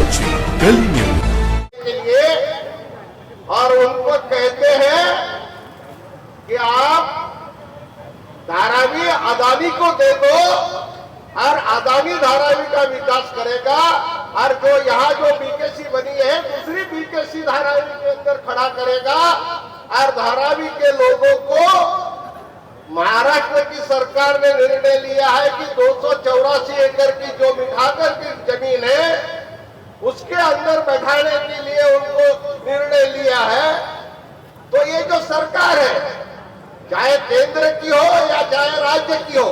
रुचि कल न्यूज के लिए, और उनको कहते हैं कि आप धारावी अदानी को दे दो और अदानी धारावी का विकास करेगा, और जो यहाँ जो बीकेसी बनी है दूसरी बीकेसी धारावी के अंदर खड़ा करेगा, और धारावी के लोगों को महाराष्ट्र की सरकार ने निर्णय लिया है कि 284 एकड़ की जो मिठागर की जमीन है उसके अंदर बैठाने के लिए उनको निर्णय लिया है। तो ये जो सरकार है, चाहे केंद्र की हो या चाहे राज्य की हो,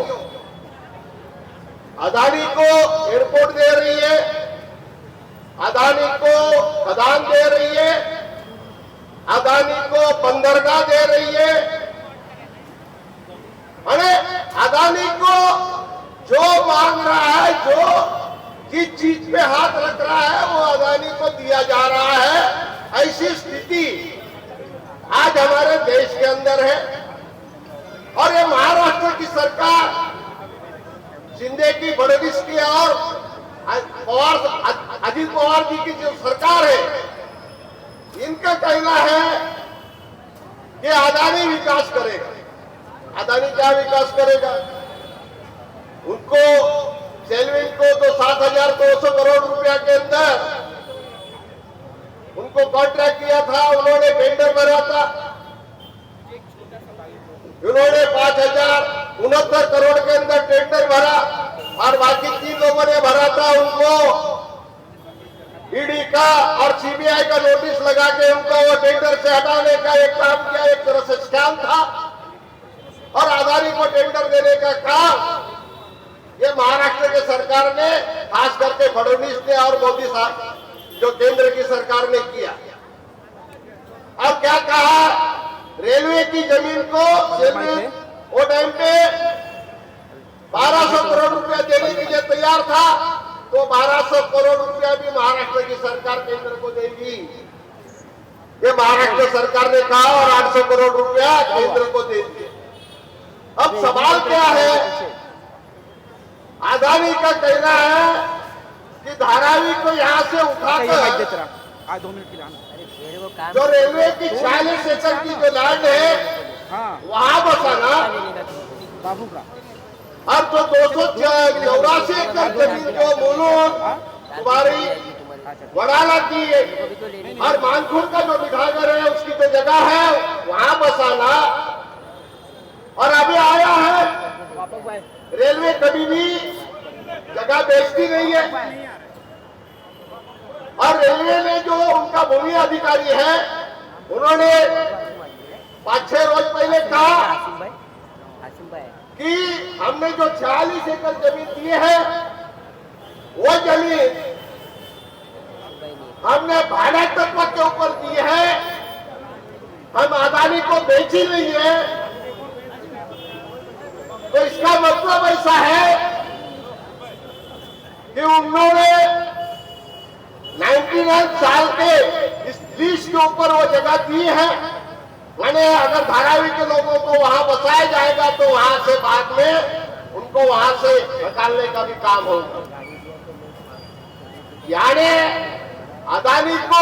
अदानी को एयरपोर्ट दे रही है, अदानी को खदान दे रही है, अदानी को बंदरगाह दे रही है। अरे अदानी को जो मांग रहा है, जो जिस चीज पे हाथ रख रहा है वो अदानी को दिया जा रहा है। ऐसी स्थिति आज हमारे देश के अंदर है। और ये महाराष्ट्र की सरकार, शिंदे की, फडणवीस की और अजित पवार जी की जो सरकार है, इनका कहना है कि अदानी विकास करेगा। अदानी क्या विकास करेगा? उनको सेलविन को तो 7,200 करोड़ रुपया के अंदर उनको कॉन्ट्रैक्ट किया था, उन्होंने टेंडर भरा था, उन्होंने 5,069 करोड़ के अंदर टेंडर भरा, और बाकी 3 लोगों ने भरा था। उनको ईडी का और सीबीआई का नोटिस लगा के उनको वो टेंडर से हटाने का एक काम किया, एक तरह से स्कैम था। और अदानी को टेंडर देने का काम ये महाराष्ट्र के सरकार ने, खास करके फडणवीस ने और मोदी साहब जो केंद्र की सरकार ने किया। अब क्या कहा, रेलवे की जमीन को वो टाइम पे 1200 करोड़ रुपया देने के लिए तैयार था, तो 1200 करोड़ रुपया भी महाराष्ट्र की सरकार केंद्र को देगी, ये महाराष्ट्र सरकार ने कहा, और 800 करोड़ रुपया केंद्र को देगी। अब सवाल क्या है, अदानी का कहना है कि धारावी को यहाँ से उठाकर जो रेलवे की 46 एकड़ की जो लैंड है वहां बसाना, और जो 284 एकड़ जमीन जो मुलुंड तुम्हारी वडाला की और मानसून का जो मिठागर है उसकी जो जगह है वहां बसाना। और अभी आया है, रेलवे कभी भी जगह बेचती नहीं है, और रेलवे ने जो उनका भूमि अधिकारी है उन्होंने 5-6 रोज पहले कहा कि हमने जो 46 एकड़ जमीन दी है वो जमीन हमने भाड़ा तत्व के ऊपर दी है, हम अदानी को बेची नहीं है। तो इसका मतलब ऐसा है कि उन्होंने 99 साल के इस लीज के ऊपर वो जगह दी है। मैंने अगर धारावी के लोगों को वहां बसाया जाएगा तो वहां से बाद में उनको वहां से निकालने का भी काम होगा। यानी अदानी को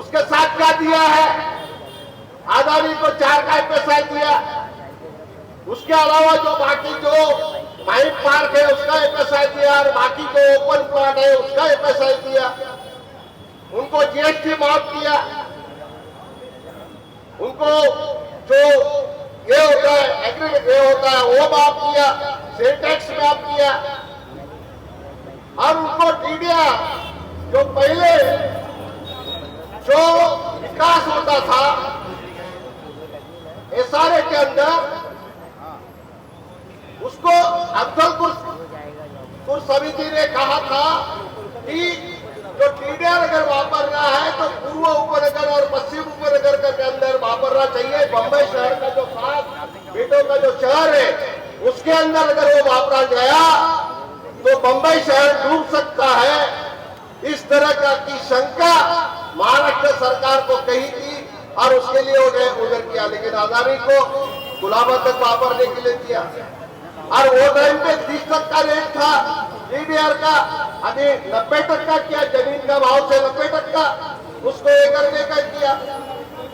उसके साथ क्या दिया है, अदानी को 4 का पैसा दिया, उसके अलावा जो बाकी जो माइंड पार्क है उसका पैसा दिया, और बाकी जो ओपन प्लॉट है उसका पैसा दिया, उनको जीएसटी माफ किया, उनको जो ये होता है एग्रीमेंट ये होता है वो माफ किया, सेल टैक्स माफ किया, और उनको टीडीआर जो पहले जो विकास होता था एसआरए के अंदर उसको अफजलपुर समिति ने कहा था कि जो टीडीआर अगर वापरना है तो पूर्व उपनगर और पश्चिम उपनगर के अंदर वापरना चाहिए। बंबई शहर का जो 7 बेटों का जो शहर है उसके अंदर अगर वो वापरा गया तो बंबई शहर डूब सकता है। इस तरह का की शंका महाराष्ट्र सरकार को कही थी और उसके लिए उधर किया, लेकिन अदानी को गुलाबा तक वापरने के लिए दिया। और वो टाइम पे 30 तक का रेट था टीडीआर का, आगे 90% किया, जमीन का भाव से 90% उसको 1 करने का किया।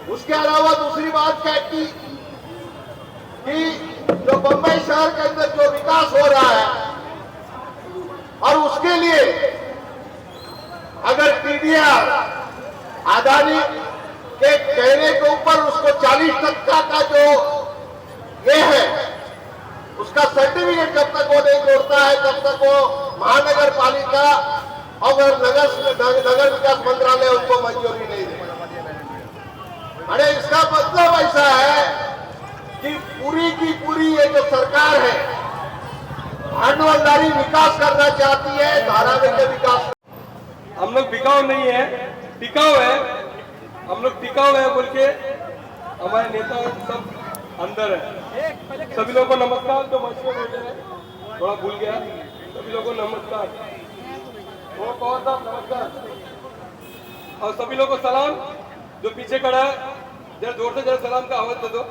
उसके अलावा दूसरी बात क्या की कि जो बंबई शहर के अंदर जो विकास हो रहा है और उसके लिए अगर टीडीआर अदानी के कहने के ऊपर उसको 40% का जो ये है उसका सर्टिफिकेट जब तक वो नहीं जोड़ता है तब तक वो महानगर पालिका और नगर विकास मंत्रालय उनको मंजूरी नहीं देगा। अरे इसका मतलब ऐसा है कि पूरी की पूरी ये जो सरकार है भांडवलदारी विकास करना चाहती है, धारावी के विकास। हम लोग बिकाऊ नहीं है, टिकाऊ है। हम लोग टिकाऊ है बोल के हमारे नेता सब अंदर है। सभी लोगों को नमस्कार। जो मंच में बैठे हैं थोड़ा भूल गया, सभी लोगों को नमस्कार। वो कौन साहब नमस्कार। और सभी लोगों को सलाम। जो पीछे खड़ा है जरा जोर से जरा सलाम का आवाज दे दो।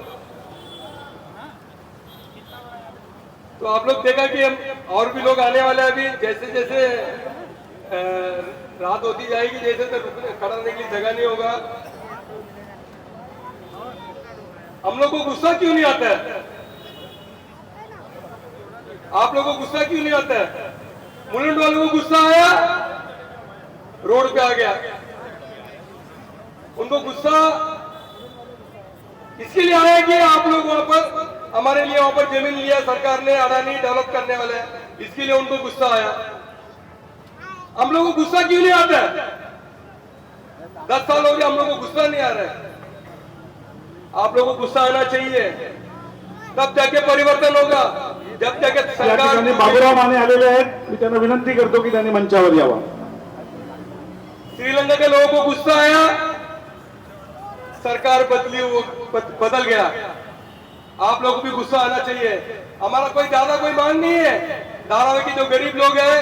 तो आप लोग देखा कि हम और भी लोग आने वाले हैं अभी। जैसे जैसे रात होती जाएगी, जैसे तो खड़ा रहने के लिए जगह नहीं होगा। हम लोग को गुस्सा क्यों नहीं आता है? आप लोगों को गुस्सा क्यों नहीं आता है? मुलुंड वालों को गुस्सा आया, रोड पे आ गया। उनको गुस्सा इसके लिए आया कि आप लोग वहां पर हमारे लिए वहां पर जमीन लिया सरकार ने, अडानी डेवलप करने वाले हैं, इसके लिए उनको गुस्सा आया। हम लोगों को गुस्सा क्यों नहीं आता है? 10 साल हो गए हम लोगों को गुस्सा नहीं आ रहा है। आप लोगों को गुस्सा आना चाहिए, तब जाके परिवर्तन होगा। जब जाके सरकार बाबूराव माने आलेले आहेत, मी त्यांना विनंती करतो की त्यांनी मंचावर यावा। श्रीलंका के लोगों को गुस्सा आया, सरकार बदल गया। आप लोगों को भी गुस्सा आना चाहिए। हमारा कोई ज्यादा कोई मांग नहीं है। धारावी के जो गरीब लोग हैं,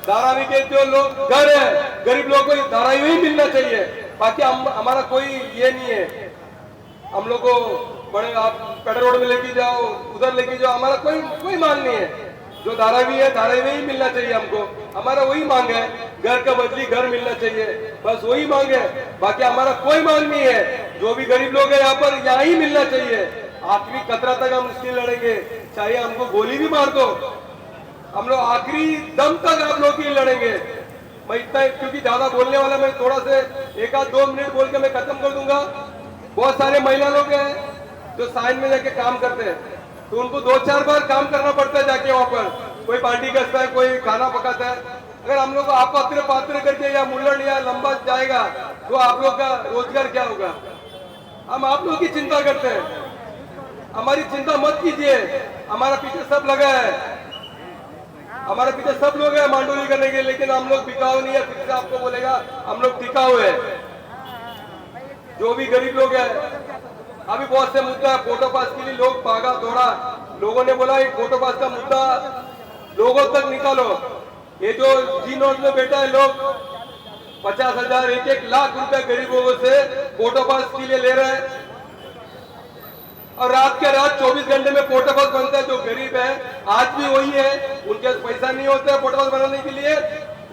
धारावी के जो लोग घर है, गरीब लोगों को धारावी ही मिलना चाहिए। बाकी हमारा कोई ये नहीं है। हम लोग को बड़े आप पेट्रोल रोड में लेके जाओ, उधर लेके जाओ, हमारा कोई मांग नहीं है। जो धारावी है धारावी ही मिलना चाहिए हमको। हमारा वही मांग है, घर का बदली घर मिलना चाहिए, बस वही मांग है। बाकी हमारा कोई मांग नहीं है। जो भी गरीब लोग हैं यहाँ पर यहाँ ही मिलना चाहिए। आखिरी कतरा तक हम उसके लड़ेंगे, चाहे हमको गोली भी मार दो, हम लोग आखिरी दम तक आप लोग की लड़ेंगे। मैं इतना, क्योंकि ज्यादा बोलने वाला, मैं थोड़ा से 1-2 मिनट बोल के मैं खत्म कर दूंगा। बहुत सारे महिला लोग हैं जो साइन में जाके काम करते हैं, तो उनको 2-4 बार काम करना पड़ता है जाके वहां पर। कोई पार्टी करता है, कोई खाना पकाता है। अगर हम लोग आप पात्र करके या मुल्लड़ या लंबा जाएगा तो आप लोग का रोजगार क्या होगा? हम आप लोग की चिंता करते हैं, हमारी चिंता मत कीजिए। हमारा पीछे सब लगा है, हमारे पीछे सब लोग हैं मांडोली करने के, लेकिन हम लोग बिकाऊ नहीं है। फिर से आपको बोलेगा हम लोग टिकाऊ है। जो भी गरीब लोग हैं, अभी बहुत से मुद्दा है फोटो पास के लिए लोग भागा दौड़ा। लोगों ने बोला एक फोटो पास का मुद्दा लोगों तक निकालो। ये जो जी नोट में बैठा है लोग 50,000 1-1 लाख रुपए गरीबों से फोटो पास के लिए ले रहे हैं, और रात के रात 24 घंटे में फोटो पास बनता है। जो गरीब है आज भी वही है, उनके पैसा नहीं होता है फोटो पास बनाने के लिए,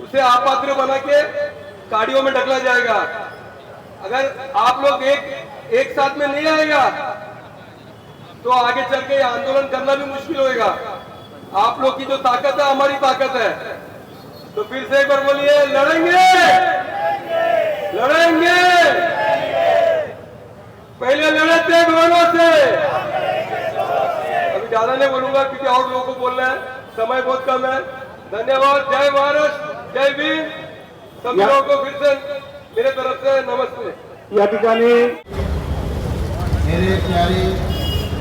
उसे अपात्र बना के गाड़ियों में ढकला जाएगा। अगर आप लोग एक साथ में नहीं आएगा तो आगे चल के आंदोलन करना भी मुश्किल होएगा। आप लोग की जो ताकत है हमारी ताकत है। तो फिर से एक बार बोलिए, लड़ेंगे लड़ेंगे। पहले लड़े थे दोनों से। अभी ज्यादा नहीं बोलूंगा क्योंकि और लोगों को बोलना है, समय बहुत कम है। धन्यवाद। जय महाराष्ट्र, जय भीम। सभी लोगों को फिर से मेरे तरफ से नमस्ते। या ठिकाणी मेरे प्यारे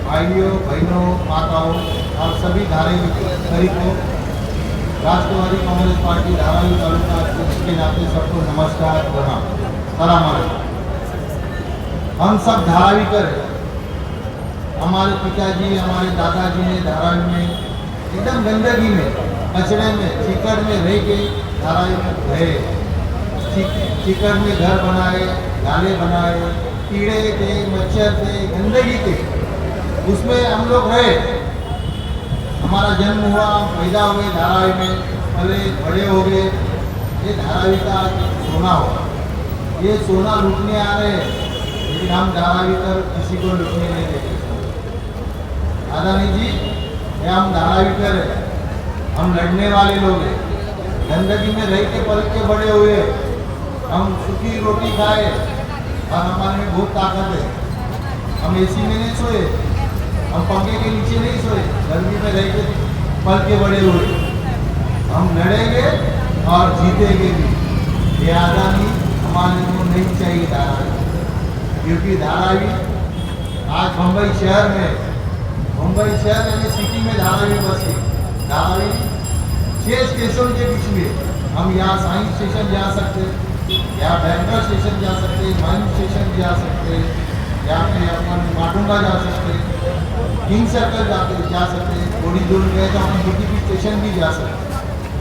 भाइयों बहनों माताओं और सभी धारावी को राष्ट्रवादी कांग्रेस पार्टी धारावी तालुका अध्यक्ष के नाते सबको नमस्कार प्रणाम। हम सब धारावी कर, हमारे पिताजी हमारे दादाजी ने धारावी में एकदम गंदगी में, कचरे में, चिकड़ में रह के धारावी में रहे। चिकड़ में घर बनाए, नाले बनाए, कीड़े थे, मच्छर थे, गंदगी थे, उसमें हम लोग रहे। हमारा जन्म हुआ, पैदा हुए धारावी में, पले बड़े हो गए, ये धारावी का सोना हो, ये सोना लूटने आ रहे हैं, लेकिन हम धारावीकर किसी को लूटने नहीं देंगे। अदानी जी, ये हम धारावीकर है, हम लड़ने वाले लोग हैं, गंदगी में रह के पल के बड़े हुए, हम सूखी रोटी खाए और हमारे में बहुत ताकत है। हम एसी में नहीं सोए, हम पंखे के नीचे नहीं सोए, गर्मी में रह के पल के बड़े हुए। हम लड़ेंगे और जीतेंगे भी। ये अदानी हमारे को नहीं चाहिए धारावी, क्योंकि धारावी आज मुंबई शहर में सिटी में धारावी बसे। धारावी 6 स्टेशन के बीच में, हम यहाँ साइंस स्टेशन जा सकते, यहाँ बैंगलोर स्टेशन जा सकते, माइन स्टेशन जा सकते, यहाँ पे अपन माटुंगा जा सकते, किंग सर्कल जा सकते, थोड़ी दूर गए तो हम बीटीपी स्टेशन भी जा सकते।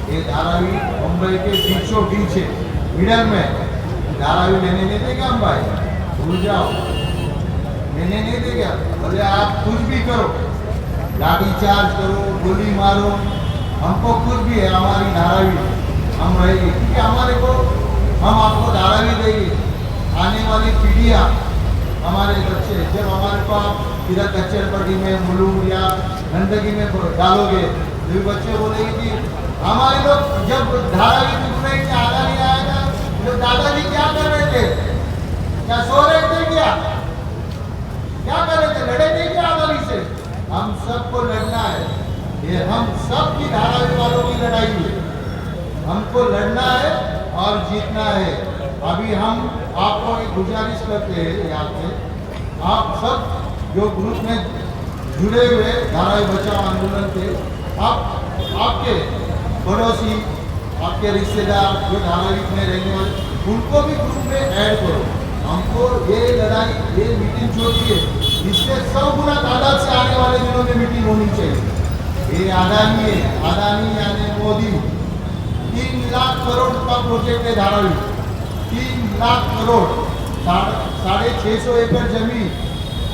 ये धारावी मुंबई के बीचों बीच है, मिडल में। धारावी लेने नहीं देगा हम भाई, भूल जाओ, लेने नहीं देगा। बोले आप कुछ भी करो, लाठी चार्ज करो, गोली मारो, हमको कुछ भी है, हमारी धारावी हम रहेगी, क्योंकि हमारे को हम आपको धारावी देंगे। आने वाली पीढ़ियाँ, हमारे बच्चे, जब हमारे को आप इधर कच्चर पट्टी में मुलूम या गंदगी में डालोगे, तो बच्चे बोलेंगे कि हमारे लोग जब धारावी टूटने के आधा नहीं आएगा, तो दादाजी क्या कर रहे थे, क्या सो रहे थे, क्या कर रहे थे, लड़े थे क्या आदानी से? हम सबको लड़ना है, ये हम सब की धारावी वालों की लड़ाई है, हमको लड़ना है और जीतना है। अभी हम आपको एक गुजारिश करते हैं, यहाँ पे आप सब जो ग्रुप में जुड़े हुए धारावी बचाओ आंदोलन के, आपके पड़ोसी, आपके रिश्तेदार जो धारावी में रहने वाले, उनको भी ग्रुप में ऐड करो। हमको ये लड़ाई, ये मीटिंग जो है, इससे 100 गुना तादाद से आने वाले दिनों में मीटिंग होनी चाहिए। ये अदानी यानी मोदी 3 लाख करोड़ का प्रोजेक्ट है धारावी, 3 लाख करोड़, 650 एकड़ जमीन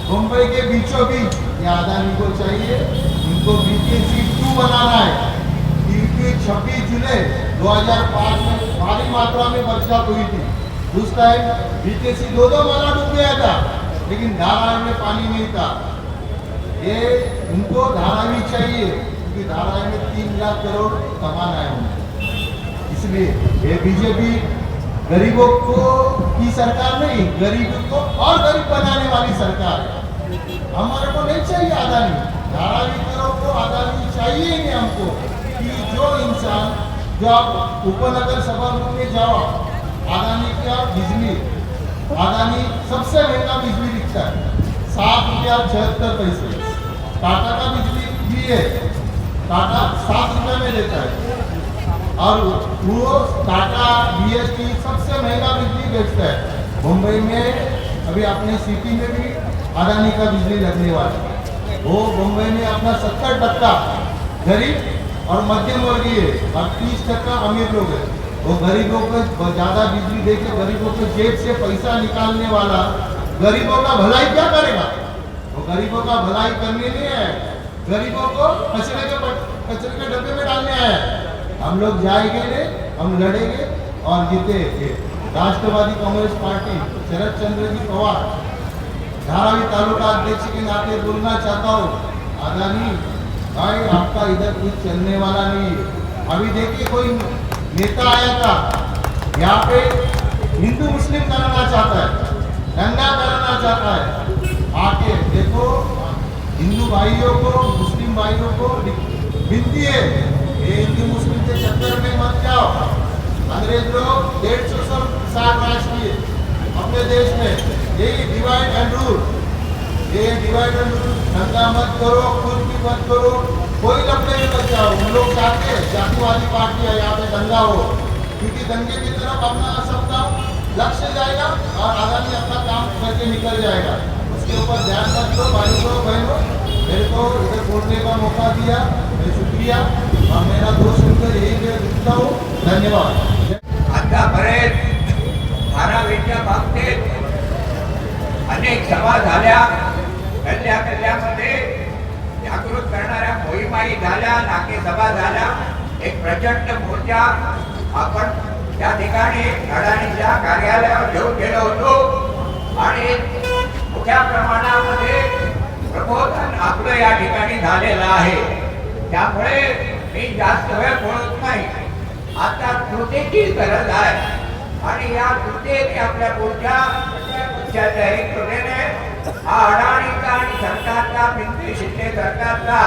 मुंबई के बीचों बीच। ये अदानी को चाहिए, इनको BKC 2 बनाना है, क्योंकि 26 जुलाई 2005 में भारी मात्रा में बरसात हुई थी। उस टाइम BKC 2 माला डूब गया था, लेकिन धारावी में पानी नहीं था। ये उनको धारावी चाहिए, क्योंकि धारावी में 3 लाख करोड़ कमाना है उनको। इसलिए ये बीजेपी गरीबों को की सरकार नहीं, गरीबों को और गरीब बनाने वाली सरकार है। हमारे को नहीं चाहिए अदानी, धारावी करो को अदानी चाहिए नहीं हमको। कि जो इंसान, जो आप उपनगर सभा में जाओ, अदानी का बिजली, अदानी सबसे महंगा बिजली दिखता है, 7 रुपया 76 पैसे। टाटा का बिजली भी है, टाटा 7 रुपये में देता है, और वो टाटा BST सबसे महंगा बिजली बेचता है। मुंबई में अभी अपने सिटी में भी अदानी का बिजली लगने वाला है। वो मुंबई में अपना 70% गरीब और मध्यम वर्गीय और 30% अमीर लोग हैं। वो गरीबों को ज़्यादा बिजली देके गरीबों के जेब से पैसा निकालने वाला गरीबों का भलाई क्या करेगा? वो गरीबों का भलाई करने नहीं है, गरीबों को कचरे के डब्बे में डालने आया है। हम लोग जाएंगे, हम लड़ेंगे और जीतेंगे। राष्ट्रवादी कांग्रेस पार्टी शरद चंद्र जी पवार, धारावी तालुका अध्यक्ष के नाते बोलना चाहता हूँ, अदानी भाई आपका इधर कुछ चलने वाला नहीं है। अभी देखिए कोई नेता आया था यहाँ पे, हिंदू मुस्लिम कराना चाहता है, दंगा कराना चाहता है। आके देखो, हिंदू भाइयों को, मुस्लिम भाइयों को विनती है, ये हिंदू मुस्लिम के चक्कर में मत जाओ। अंग्रेज लोग 150 साल राज किए अपने देश में, यही डिवाइड एंड रूल, ये डिवाइड एंड रूल, दंगा मत करो, कुछ भी मत करो, कोई लपड़े में मत जाओ। हम लोग चाहते हैं जातिवादी पार्टी है यहाँ पे दंगा हो, क्योंकि दंगे की तरफ अपना सबका लक्ष्य जाएगा और अदानी अपना काम करके निकल जाएगा। उसके ऊपर ध्यान मत दो भाइयों बहनों। मेरे को इधर बोलने का मौका दिया, मैं शुक्रिया, और मेरा दोस्त सुनकर यही लिखता हूँ। धन्यवाद। आतापर्यंत धारावीच्या बाबतीत अनेक सभा झाल्या, गल्ल्यामध्ये जागृत करणाऱ्या मोहिमाही झाल्या, नाके सभा झाल्या, एक प्रचंड मोर्चा आपण त्या ठिकाणी अडाणीच्या कार्यालयावर घेऊन गेलो होतो आणि मोठ्या प्रमाणामध्ये प्रबोधन आपलं या ठिकाणी झालेलं आहे. त्यामुळे मी जास्त वेळ बोलत नाही. आता कृतीची गरज आहे आणि या कृतीने आपल्या पुढच्या कृतीने हा अडाणीचा आणि सरकारचा पिंपरी शिंदे सरकारचा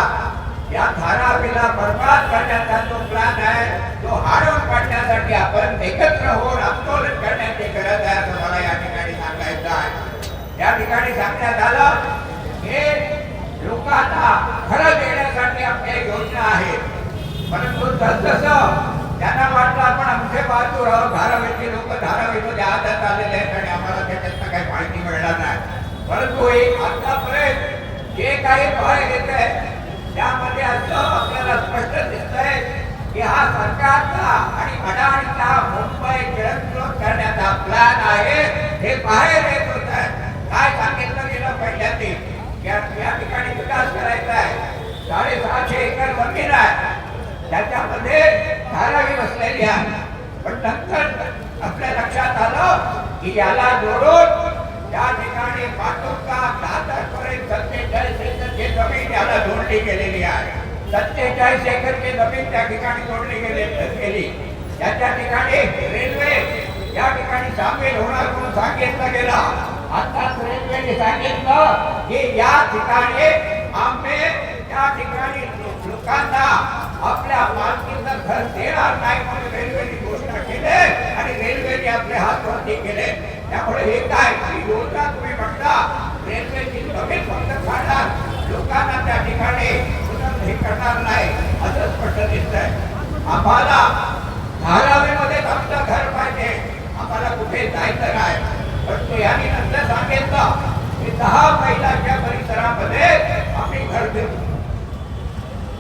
या धारावीला बर्बाद करण्याचा जो प्लॅन आहे तो हाडून काढण्यासाठी आपण एकत्र होऊन आंदोलन करण्याची गरज आहे असं मला या ठिकाणी सांगायचं आहे. या ठिकाणी सांगण्यात आलं हे लोकांना खरं देण्यासाठी आपल्या योजना आहे. परंतु जसजसं त्यांना वाटलं आपण आमचे बाजू धारावीचे लोक धारावीमध्ये आदत आलेले आहेत आणि आम्हाला त्याच्यातनं काही माहिती मिळणार नाही. परंतु एक आतापर्यंत जे काही बाहेर येत आहे त्यामध्ये असं आपल्याला स्पष्ट दिसतंय की हा सरकारचा आणि अडाणीचा मुंबई गिळंकृत करण्याचा प्लॅन आहे. हे बाहेर येत होत आहे. काय सांगितलं गेलं पहिल्यांदा या ठिकाणी विकास करायचा आहे. 650 एकर जमीन आहे त्याच्यामध्ये धारावी बसलेली आहे. पण नंतर आपल्या लक्षात आलं की याला जोडून त्या ठिकाणी पाटुका दादरपर्यंत 47 एकरची जमीन याला जोडली गेलेली आहे. 47 एकरची जमीन त्या ठिकाणी जोडली गेली. त्याच्या ठिकाणी रेल्वे या ठिकाणी सामील होणार म्हणून सांगितलं गेलं. आताच रेल्वेने सांगितलं की या ठिकाणी आम्ही त्या ठिकाणी लोकांना आपल्या मालकीचं घर देणार नाही म्हणून रेल्वेने घोषणा केली आणि रेल्वेने आपले हात वरती केले. त्यामुळे हे काय योजना तुम्ही म्हणता रेल्वेची जमीन फक्त खाणार लोकांना त्या ठिकाणी हे करणार नाही असं स्पष्ट दिसतंय. आम्हाला धारावीमध्ये आमचं घर पाहिजे. आम्हाला कुठे जायचं नाही. परंतु यांनी नंतर सांगितलं की 10 मैलाच्या परिसरामध्ये आम्ही घर देऊ.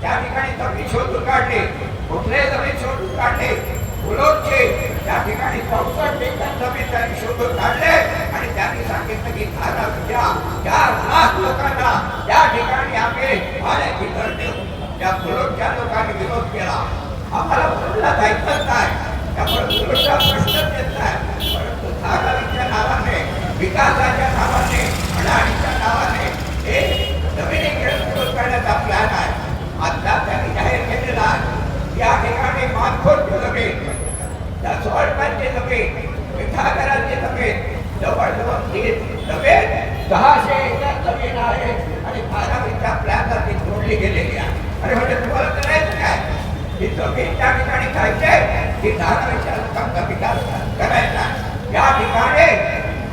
त्या ठिकाणी जमीन शोधून काढली. कुठले जमीन शोधून काढले मुलोंचे त्या ठिकाणी 64 एकर जमीन त्यांनी शोधून काढले आणि त्यांनी सांगितलं की धारावीच्या 4 लाख लोकांना त्या ठिकाणी आम्ही भाड्याची घर देऊ. त्या मुलोंच्या लोकांनी विरोध केला. आम्हाला बोलला जायचं नाही. त्यामुळे मुलोंचा प्रश्न येत नाही. परंतु धारावीच्या नावाने विकासाच्या नावाने अडाणीच्या नावाने हे जमिनी गिळंकृत करण्याचा प्लॅन आहे. आता त्यांनी जाहीर केलेला आहे या ठिकाणी मानखोरची जमीन 10 वर्षांची जमीन मिठागराची जमीन जवळजवळ 3 जमीन 600 एकर जमीन आहे आणि धारावीच्या प्लॅनला ती जोडली गेलेली आहे. अरे म्हणजे तुम्हाला करायचं काय? ही जमीन त्या ठिकाणी खायची की धारावीच्या लोकांचा विकास करायचा. या ठिकाणी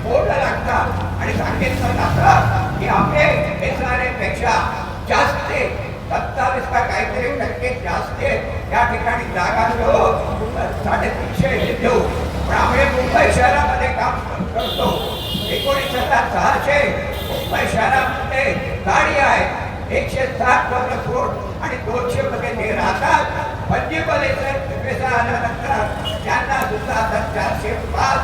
बोर्ड लागतात आणि सांगितलं जातं की आम्ही पेक्षा जास्त 27 का काहीतरी टक्के जास्त या ठिकाणी जागा घेऊ 350 देऊ. पण आम्ही मुंबई शहरामध्ये काम करतो. 19,600 मुंबई शहरामध्ये गाडी आहे. 160 चौरस फूट आणि 200 मध्ये ते राहतात. पंजीमध्ये पैसा आल्यानंतर त्यांना सुद्धा 405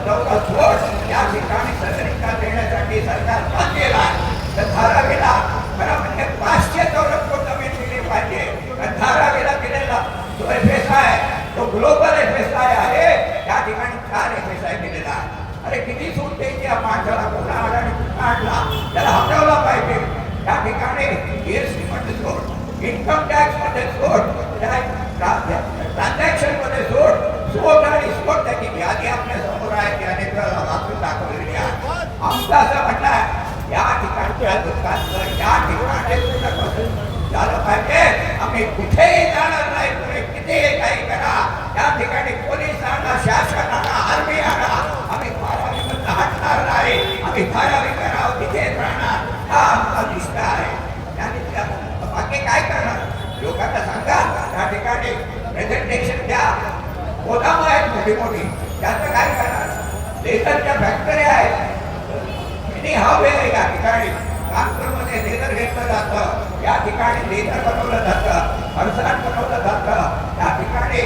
चौरस फूट या ठिकाणी सदनिका देण्यासाठी सरकार बंद केला आहे. तर धारावीला खरं म्हणजे 500 चौरस फूट जमीन दिली पाहिजे. धारावीला दिलेला जो FSI आहे तो ग्लोबल FSI आहे. त्या ठिकाणी 4 FSI दिलेला आहे. अरे किती सूट द्यायची या माणसाला? कोणा आणि काढला त्याला हटवला पाहिजे. त्या ठिकाणी GST मध्ये सोड, इन्कम टॅक्स मध्ये सोड, ट्रान्झॅक्शन मध्ये सोड आणि सोड त्याची यादी आपल्या समोर आहे. ती अनेक वेळा वाचून दाखवलेली आहे. आमचं असं म्हणणं आहे या ठिकाणच्या लोकांचं या ठिकाणी झालं पाहिजे. आम्ही कुठेही जाणार नाही. तुम्ही कितीही काही करा. या ठिकाणी पोलीस आणा, शासन आणा, आर्मी आणा. आम्ही धारावीमधून हटणार नाही. आम्ही धारावी करावं तिथेच राहणार. हा आमचा निष्ठा आहे. त्याने बाकी काय करणार? लोकांना सांगा त्या ठिकाणी प्रेझेंटेशन द्या. गोदाम आहेत मोठी मोठी त्याचं काय करणार? लेझरच्या फॅक्टरी आहेत. हवे या ठिकाणी नागपूरमध्ये लेझर घेतलं जातं. या ठिकाणी लेझर बनवलं जातं, फरसाण बनवलं जातं. त्या ठिकाणी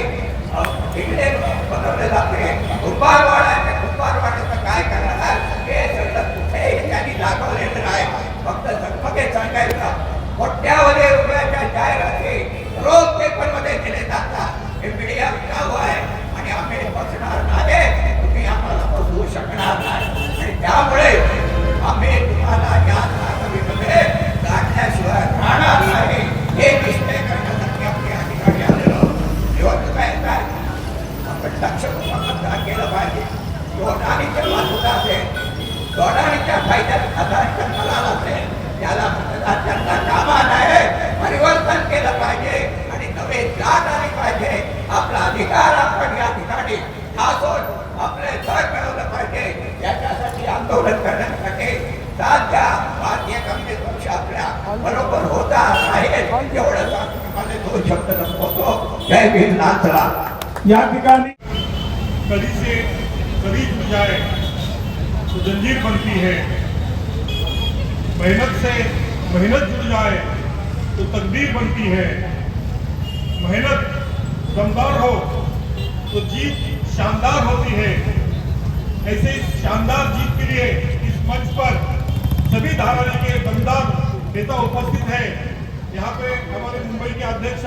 इकडे बनवले जाते. कुंभारवाड्याचं काय करणार? हे सगळं कुठेही त्यांनी दाखवलेलं नाही. फक्त झगमगे सांगायचं. कोट्यावधी रुपयाच्या जाहिराती रोज पेपरमध्ये दिले जातात. हे मीडिया विकाऊ आहे ठिकाणी आम्ही बसणार नाही, तुम्ही आम्हाला बसवू शकणार नाही. आणि त्यामुळे आम्ही तुम्हाला या धारावीमध्ये गाठल्याशिवाय राहणार नाही हे निश्चय करण्यासाठी आपले अधिकारी आलेलो. निवडणूक आहे काय आपण लक्ष मतदान केलं पाहिजे. दोनारीच्या बाजूला असेल, दोनारीच्या फायद्यात आधारित मलाल असेल, त्याला मतदान करता कामा नये. परिवर्तन केलं पाहिजे आणि नवे जात आली पाहिजे. आपला अधिकार आपण या ठिकाणी ठासून आपले घर मिळवलं पाहिजे. याच्यासाठी आंदोलन करण्यासाठी साध्या भारतीय कम्युनिस्ट पक्ष आपल्या बरोबर होता आहे. एवढं सांगून माझे 2 शब्द संपवतो. जय भीम, नाचला. या ठिकाणी कड़ी से कड़ी जुड़ जाए तो जंजीर बनती है, मेहनत से मेहनत जुड़ जाए तो तकदीर बनती है, मेहनत दमदार हो तो जीत शानदार होती है. ऐसे इस शानदार जीत के लिए इस मंच पर सभी धारावी के दमदार नेता उपस्थित है. यहाँ पे हमारे मुंबई के अध्यक्ष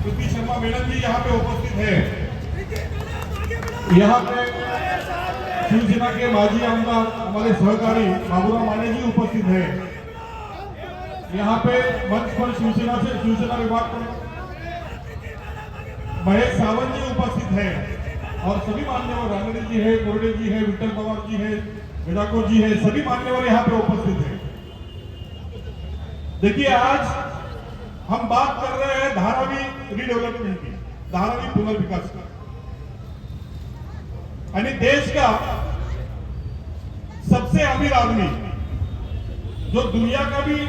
कृति शर्मा मैडम जी यहाँ पे उपस्थित है. यहाँ पे शिवसेना के माजी आमदार हमारे सहकारी बाबूराव माने जी उपस्थित है. यहाँ पे मंच पर शिवसेना विभाग पर महेश सावंत जी उपस्थित है और सभी मान्यवर रानडे जी है, कोरडे जी है, विठल पवार जी है, वेदाकोर जी है, सभी मान्यवर यहाँ पे उपस्थित है. देखिए, आज हम बात कर रहे हैं धारावी रिडेवलपमेंट की, धारावी पुनर्विकास का. यानी देश का सबसे अमीर आदमी, जो दुनिया का भी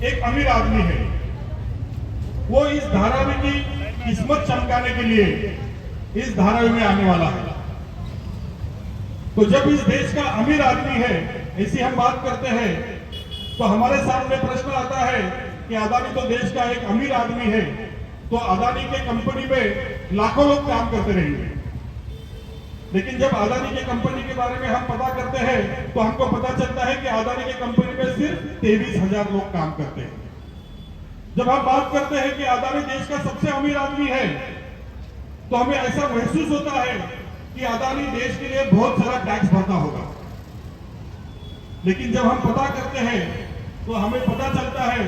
एक अमीर आदमी है, वो इस धारावी की किस्मत चमकाने के लिए इस धारावी में आने वाला है. तो जब इस देश का अमीर आदमी है, ऐसी हम बात करते हैं, तो हमारे सामने प्रश्न आता है कि अदानी तो देश का एक अमीर आदमी है, तो अदानी के कंपनी में लाखों लोग काम करते रहेंगे. लेकिन जब अदानी के कंपनी के बारे में हम पता करते हैं तो हमको पता चलता है कि अदानी के कंपनी में सिर्फ 23,000 लोग काम करते हैं. जब हम बात करते हैं कि अदानी देश का सबसे अमीर आदमी है, तो हमें ऐसा महसूस होता है कि अदानी देश के लिए बहुत सारा टैक्स भरता होगा. लेकिन जब हम पता करते हैं तो हमें पता चलता है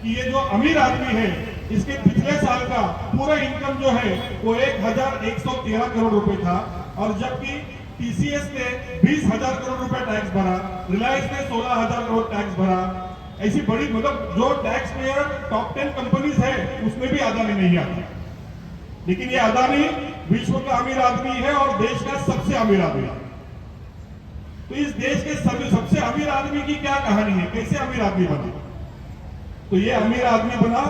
कि ये जो अमीर आदमी है, इसके पिछले साल का पूरा इनकम जो है वो 1,113 करोड़ रुपए था. और जबकि टीसीएस ने 20,000 करोड़ रुपए टैक्स भरा, रिलायंस ने 16,000 करोड़ टैक्स भरा. ऐसी बड़ी, मतलब जो टैक्स पेयर टॉप 10 कंपनीज है उसमें भी अदानी नहीं आता. लेकिन ये अदानी विश्व का अमीर आदमी है और देश का सबसे अमीर आदमी. तो इस देश के सबसे अमीर आदमी की क्या कहानी है, कैसे अमीर आदमी बना? तो ये अमीर आदमी बना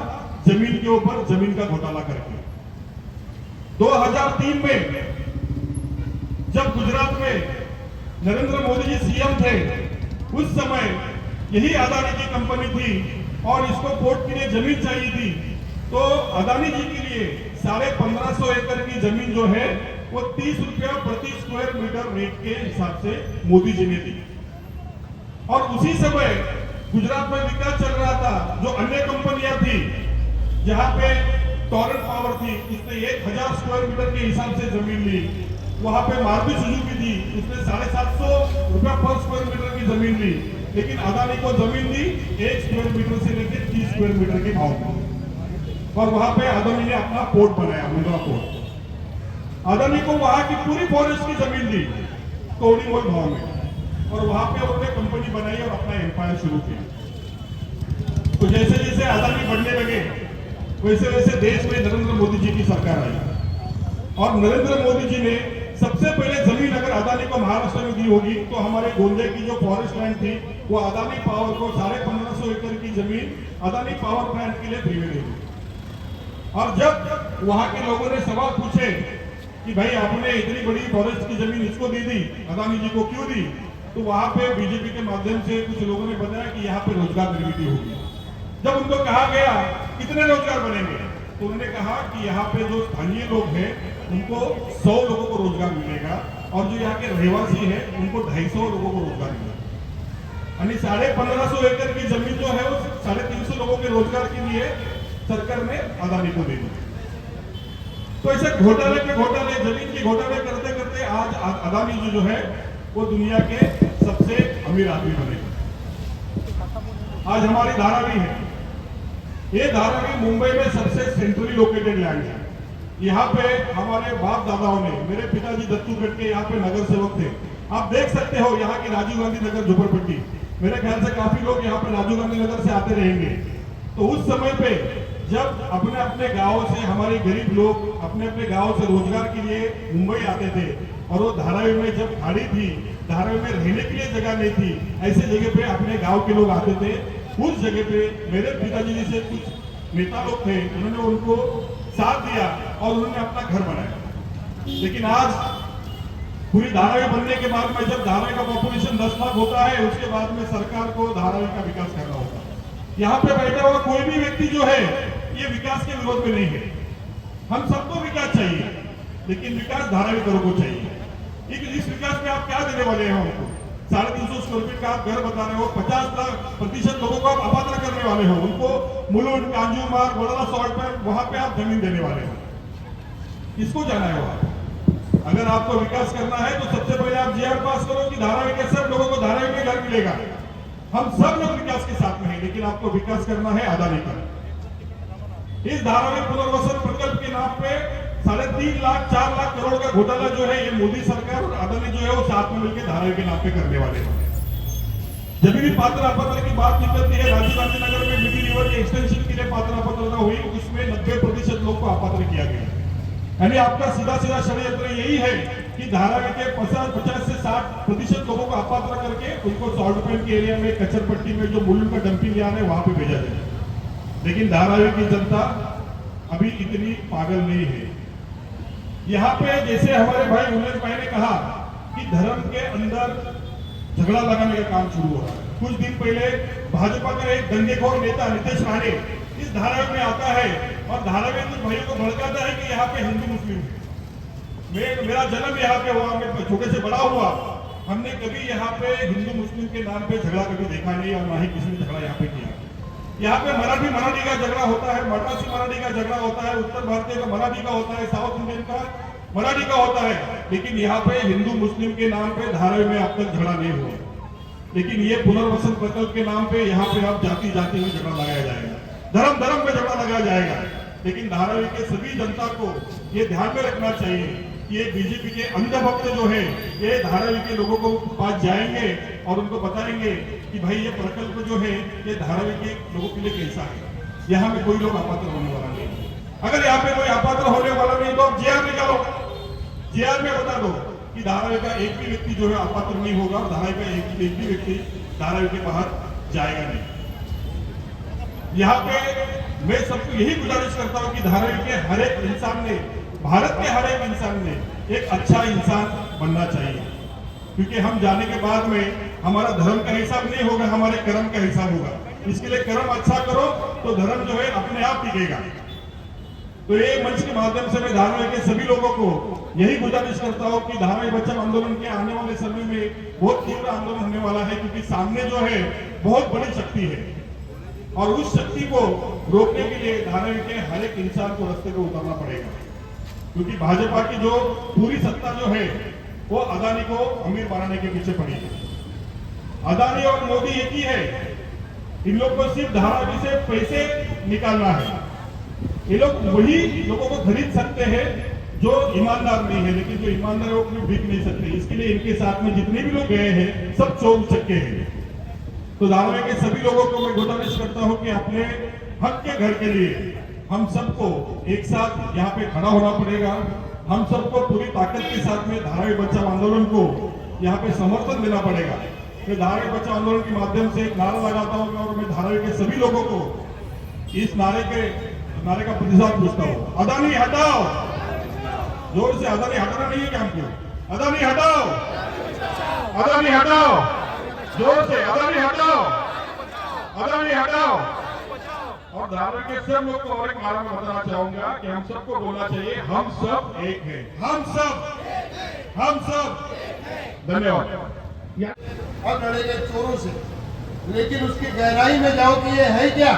जमीन के ऊपर जमीन का घोटाला करके. 2003 में जब गुजरात में नरेंद्र मोदी जी सीएम थे, उस समय यही अदानी की कंपनी थी और इसको पोर्ट के लिए जमीन चाहिए थी. तो अदानी जी के लिए 1550 एकड़ की जमीन जो है वो 30 रुपया प्रति स्क्वायर मीटर रेट के हिसाब से मोदी जी ने दी. और उसी समय गुजरात में विकास चल रहा था. जो अन्य कंपनियां थी, जहां पे टॉरेंट पावर थी, इसने 1000 स्क्वायर मीटर के हिसाब से जमीन ली. वहां पे मारुति सुजुकी थी, उसने 750 रुपया पर स्क्वायर मीटर की जमीन ली. लेकिन अदानी को जमीन दी 1 स्क्वायर मीटर से लेकर 30 स्क्वायर मीटर के भाव में. और वहां पे अदानी ने अपना पोर्ट बनाया, मुंद्रा पोर्ट. अदानी को वहां की पूरी फॉरेस्ट की जमीन दी कौड़ी मोल भाव में, और वहां पे उन्होंने कंपनी बनाई और अपना एम्पायर शुरू किया. तो जैसे जैसे अदानी बढ़ने लगे, वैसे वैसे देश में नरेंद्र मोदी जी की सरकार आई. और नरेंद्र मोदी जी ने सबसे पहले जमीन अगर अदानी को महाराष्ट्र में दी होगी, तो हमारे गोंदिया की जो फॉरेस्ट लैंड थी वो अदानी पावर को 1550 एकड़ की जमीन अदानी पावर प्लांट के लिए फ्री में दी. और जब वहां के लोगों ने सवाल पूछे कि भाई आपने इतनी बड़ी फॉरेस्ट की जमीन इसको दे दी, अदानी जी को क्यों दी, तो वहां पे बीजेपी के माध्यम से कुछ लोगों ने बताया कि यहाँ पे रोजगार निर्मित होगी. जब उनको कहा गया कितने रोजगार बनेंगे, तो उन्होंने कहा कि यहाँ पे जो स्थानीय लोग हैं उनको 100 लोगों को रोजगार मिलेगा, और जो यहाँ के रहवासी हैं उनको 250 लोगों को रोजगार मिलेगा. यानी 1550 एकड़ की जमीन जो है वो 350 लोगों के रोजगार के लिए सरकार ने अदानी को दे दी. तो ऐसे घोटाले के घोटाले, जमीन के घोटाले करते करते आज अदानी जी जो है वो दुनिया के सबसे अमीर आदमी बने। आज हमारी धारावी है, ये धारावी मुंबई में सबसे सेंट्रली लोकेटेड लैंड है। यहाँ पे हमारे बाप दादाओं ने, मेरे पिताजी दत्तूगढ़ के यहाँ पे नगर सेवक थे। आप देख सकते हो यहाँ की राजीव गांधी नगर झोपड़पट्टी, मेरे ख्याल से काफी लोग यहाँ पे राजीव गांधी नगर से आते रहेंगे। तो उस समय पे जब अपने अपने गांवों से हमारे गरीब लोग अपने अपने गांवों से रोजगार के लिए मुंबई आते थे, और वो धारावी में जब खाड़ी थी, धारावी में रहने के लिए जगह नहीं थी, ऐसे जगह पे अपने गांव के लोग आते थे। उस जगह पे मेरे पिताजी जी से कुछ नेता लोग थे, उन्होंने उनको साथ दिया और उन्होंने अपना घर बनाया। लेकिन आज पूरी धारावी बनने के बाद में जब धारावी का पॉपुलेशन 10 लाख होता है, उसके बाद में सरकार को धारावी का विकास करना होता है। यहाँ पे बैठा हुआ कोई भी व्यक्ति जो है ये विकास के विरोध में नहीं है। हम सबको विकास चाहिए, लेकिन विकास धारावीकरों को चाहिए। इस विकास में आप क्या देने वाले हैं हमको? 350 स्क्वायर फीट का आप घर बता रहे हो, 50% लोगों को आप अपात्र करने वाले हो, उनको मुलुंड, कांजूरमार्ग, वडोदरा सॉल्ट पर वहां पे आप जमीन देने वाले हो। किसको जाना है वहां? अगर आपको विकास करना है तो सबसे पहले आप जीआर पास करो कि धारावी के सब लोगों को धारावी में घर मिलेगा। हम सब लोग विकास के साथ में हैं, लेकिन आपको विकास करना है अदानी का। इस धारावी पुनर्वसन प्रकल्प के नाम पे 3.5 लाख 4 लाख करोड़ का घोटाला जो है ये मोदी सरकार और अदानी जो है वो साथ में मिलकर धारावी के नाम पे करने वाले हैं। जब भी पात्र अपात्र की बात निकलती है, राजीव गांधी नगर में मिडी रिवर के एक्सटेंशन के लिए पात्र अपात्रता हुई, उसमें 90% लोग को अपात्र किया गया। यानी आपका सीधा सीधा षड्यंत्र यही है कि धारावी के 50 से 60% लोगों को अपात्र करके उनको सॉल्ट पेन के एरिया में, कचरपट्टी में जो मुलुंड का डंपिंग यार्ड है वहां पे भेजा जाए। लेकिन धारावी की जनता अभी इतनी पागल नहीं है। यहाँ पे जैसे हमारे भाई उल्लेख भाई ने कहा कि धर्म के अंदर झगड़ा लगाने का काम शुरू हो रहा है। कुछ दिन पहले भाजपा का एक दंगेखोर नेता नितेश राणे इस धारावी में आता है और धारावी कुछ भाइयों को भड़काता है कि यहाँ पे हिंदू मुस्लिम है। मेरा जन्म यहाँ पे हुआ, मैं छोटे से बड़ा हुआ, हमने कभी यहाँ पे हिंदू मुस्लिम के नाम पे झगड़ा कभी देखा नहीं और ना ही किसी ने झगड़ा यहाँ पे किया। यहाँ पे मराठी का झगड़ा होता है, मद्रासी मराठी का झगड़ा होता है, उत्तर भारतीय का मराठी का होता है, साउथ इंडियन का मराठी का होता है, लेकिन यहाँ पे हिंदू मुस्लिम के नाम पे धारावी में अब तक झगड़ा नहीं हुआ। लेकिन ये पुनर्वसन प्रकल्प के नाम पे यहाँ पे अब जाति जाति में झगड़ा लगाया जाएगा, धर्म धर्म में झगड़ा लगाया जाएगा। लेकिन धारावी के सभी जनता को ये ध्यान में रखना चाहिए कि ये बीजेपी के अंधभक्त जो है ये धारावी के लोगों को पास जाएंगे और उनको बताएंगे कि भाई ये प्रकल्प जो है ये धारावी के लोगों के लिए कैसा है। यहाँ पे कोई लोग अपात्र होने वाला नहीं। अगर यहाँ पे कोई अपात्र होने वाला नहीं तो आप जेआर निकालो, जेआर में बता दो कि धारावी का एक भी व्यक्ति जो है अपात्र नहीं होगा और धारावी का एक भी व्यक्ति धारावी के बाहर जाएगा नहीं। यहाँ पे मैं सबको यही गुजारिश करता हूँ कि धारावी के हर एक इंसान ने, भारत के हर एक इंसान ने एक अच्छा इंसान बनना चाहिए, क्योंकि हम जाने के बाद में हमारा धर्म का हिसाब नहीं होगा, हमारे कर्म का हिसाब होगा। इसके लिए कर्म अच्छा करो तो धर्म जो है अपने आप टिकेगा। तो ये मंच के माध्यम से मैं धारावी के सभी लोगों को यही गुजारिश करता हूँ कि धारावी बचाओ आंदोलन के आने वाले समय में बहुत तीव्र आंदोलन होने वाला है, क्योंकि सामने जो है बहुत बड़ी शक्ति है और उस शक्ति को रोकने के लिए धारावी के हर एक इंसान को रास्ते पे उतरना पड़ेगा। क्योंकि भाजपा की जो पूरी सत्ता जो है वो अदानी को अमीर बनाने के पीछे पड़ी है। अदानी और मोदी एक ही है, इन लोग को सिर्फ धारावी से पैसे निकालना है। ये लोग वही लोगों को खरीद सकते हैं जो ईमानदार नहीं है, लेकिन जो ईमानदार है वो कभी बिक नहीं सकते। इसके लिए इनके साथ में जितने भी लोग गए हैं सब चोर चक्के हैं। तो धारावी के सभी लोगों को मैं गुजारिश करता हूं कि अपने हक के घर के लिए हम सबको एक साथ यहाँ पे खड़ा होना पड़ेगा। हम सबको पूरी ताकत के साथ में धारावी बचाओ आंदोलन को यहाँ पे समर्थन देना पड़ेगा। मैं धारावी बचाओ आंदोलन के माध्यम से एक नारा लगाता हूँ और मैं धारावी के सभी लोगों को इस नारे का प्रतिसाद पूछता हूँ, अदानी हटाओ। जोर से, अदानी हटाना नहीं है क्या हमको? अदानी हटाओ, अदानी हटाओ, जोर से, अदानी हटाओ, अदानी हटाओ। और धारावी के सब लोग को और एक नारा में बताना चाहूंगा कि हम सबको बोलना चाहिए, हम सब एक हैं, हम सब। धन्यवाद। और लड़ेंगे चोरों से, लेकिन उसकी गहराई में जाओ कि ये है क्या।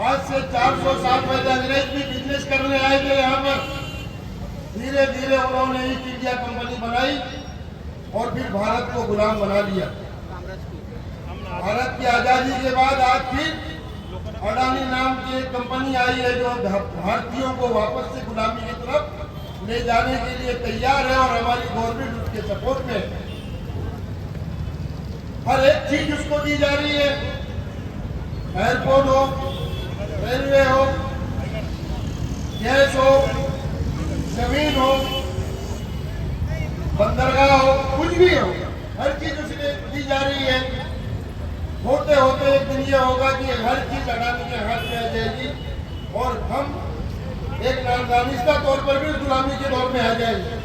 आज से 400 साल पहले अंग्रेज भी बिजनेस करने आए थे यहाँ पर, धीरे धीरे उन्होंने ईस्ट इंडिया कंपनी बनाई और फिर भारत को गुलाम बना लिया। भारत की आजादी के बाद आज फिर अडानी नाम की एक कंपनी आई है जो भारतीयों को वापस से गुलामी की तरफ ले जाने के लिए तैयार है और हमारी गवर्नमेंट उसके सपोर्ट में है। हर एक चीज उसको दी जा रही है, एयरपोर्ट हो, रेलवे हो, गैस हो, जमीन हो, बंदरगाह हो, कुछ भी हो, हर चीज उसने दी जा रही है। होते होते एक दिन ये होगा कि हर चीज अडानी के हाथ में आ जाएगी और हम एक नामदानिस्ता तौर पर भी गुलामी के दौर में आ जाएंगे।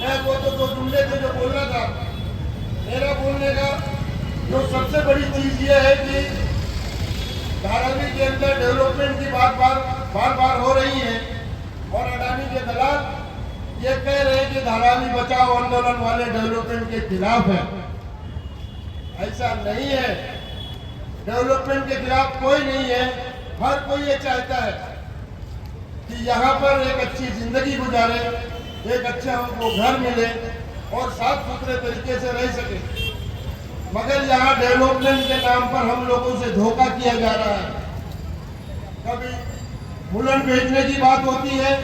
मैं वो तो दो जुमले थे जो बोल रहा था, मेरा बोलने का जो सबसे बड़ी चीज ये है कि धारावी के अंदर डेवलपमेंट की बार बार हो रही है और अडानी के दलाल ये कह रहे हैं कि धारावी बचाओ आंदोलन वाले डेवलपमेंट के खिलाफ है। ऐसा नहीं है, डेवलपमेंट के खिलाफ कोई नहीं है। हर कोई ये चाहता है कि यहाँ पर एक अच्छी जिंदगी गुजारे, एक अच्छा हमको घर मिले और साफ सुथरे तरीके से रह सके। मगर यहाँ डेवलपमेंट के नाम पर हम लोगों से धोखा किया जा रहा है। कभी बुलेट भेजने की बात होती है,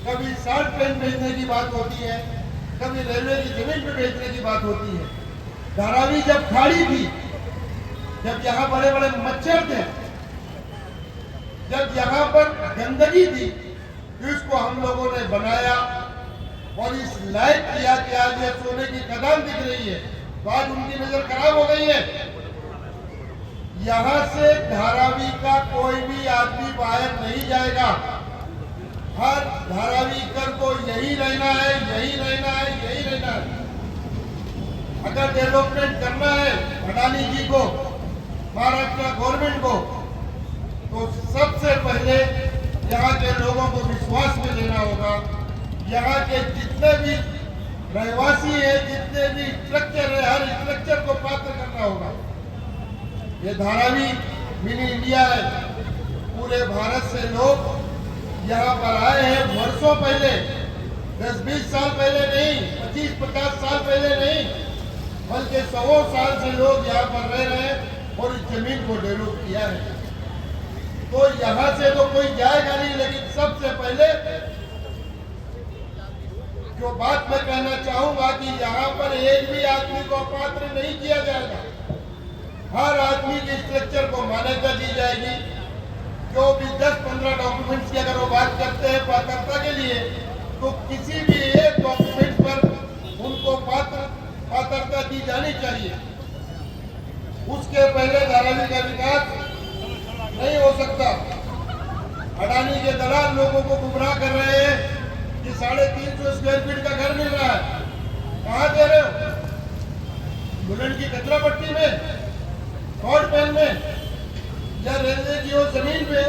कभी शार्ट ट्रेन भेजने की बात होती है, कभी रेलवे की जमीन पे भेजने की बात होती है। धारावी जब खाड़ी थी, जब यहाँ बड़े बड़े मच्छर थे, जब यहाँ पर गंदगी थी, तो इसको हम लोगों ने बनाया और इस लायक किया कि आज ये सोने की खदान दिख रही है। तो आज उनकी नजर खराब हो गई है। यहाँ से धारावी का कोई भी आदमी बाहर नहीं जाएगा। हर धारावी कर को यही रहना है, यही रहना है, यही रहना है। अगर डेवलपमेंट करना है अडानी जी को, महाराष्ट्र गवर्नमेंट को, तो सबसे पहले यहाँ के लोगों को विश्वास में लेना होगा। यहाँ के जितने भी रहवासी है, जितने भी स्ट्रक्चर है, हर स्ट्रक्चर को पात्र करना होगा। ये धारावी मिनी इंडिया है। पूरे भारत से लोग यहाँ पर आए हैं वर्षों पहले, 10-20 साल पहले नहीं, 25-50 साल पहले नहीं, बल्कि 100 साल से लोग यहाँ पर रह रहे हैं और इस जमीन को डेवलप किया है। तो यहाँ से तो कोई जाएगा नहीं, लेकिन सबसे पहले जो बात मैं कहना चाहूंगा कि यहाँ पर एक भी आदमी को अपात्र नहीं किया जाएगा। हर आदमी के स्ट्रक्चर को मान्यता दी जाएगी। जो भी 10-15 डॉक्यूमेंट्स की अगर वो बात करते हैं पात्रता के लिए, तो किसी भी एक डॉक्यूमेंट पर उनको पात्रता दी जानी चाहिए। उसके पहले धारावी का विकास नहीं हो सकता। अडानी के दलाल लोगों को गुमराह कर रहे हैं कि 350 स्क्वायर फीट का घर मिल रहा है। कहाँ दे रहे हो? बुलेट की कचरा पट्टी में, शॉर्ट पेन में, या रेलवे की वो जमीन पे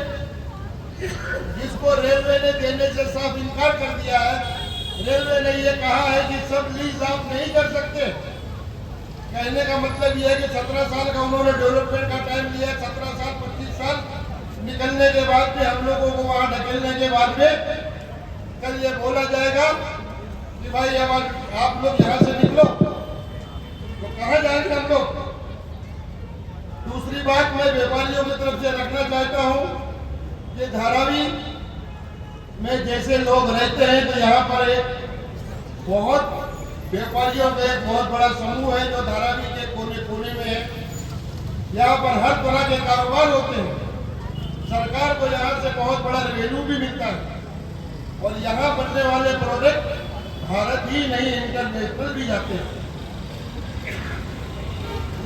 जिसको रेलवे ने देने से साफ इनकार कर दिया है। रेलवे ने ये कहा है कि सब लीज आप नहीं कर सकते। कहने का मतलब ये है कि 17 साल का उन्होंने डेवलपमेंट का टाइम लिया। 17 साल 25 साल निकलने के बाद भी हम लोगों को वहां ढकेलने के बाद में कल ये बोला जाएगा कि भाई अब आप लोग यहाँ से निकलो, तो कहाँ जाएंगे हम लोग? दूसरी बात मैं व्यापारियों की तरफ से रखना चाहता हूँ कि धारावी में जैसे लोग रहते हैं, तो यहाँ पर एक बहुत व्यापारियों का एक बहुत बड़ा समूह है जो धारावी के कोने कोने में है। यहाँ पर हर तरह के कारोबार होते हैं। सरकार को यहाँ से बहुत बड़ा रेवेन्यू भी मिलता है और यहाँ बनने वाले प्रोडक्ट भारत ही नहीं इंटरनेशनल भी जाते हैं।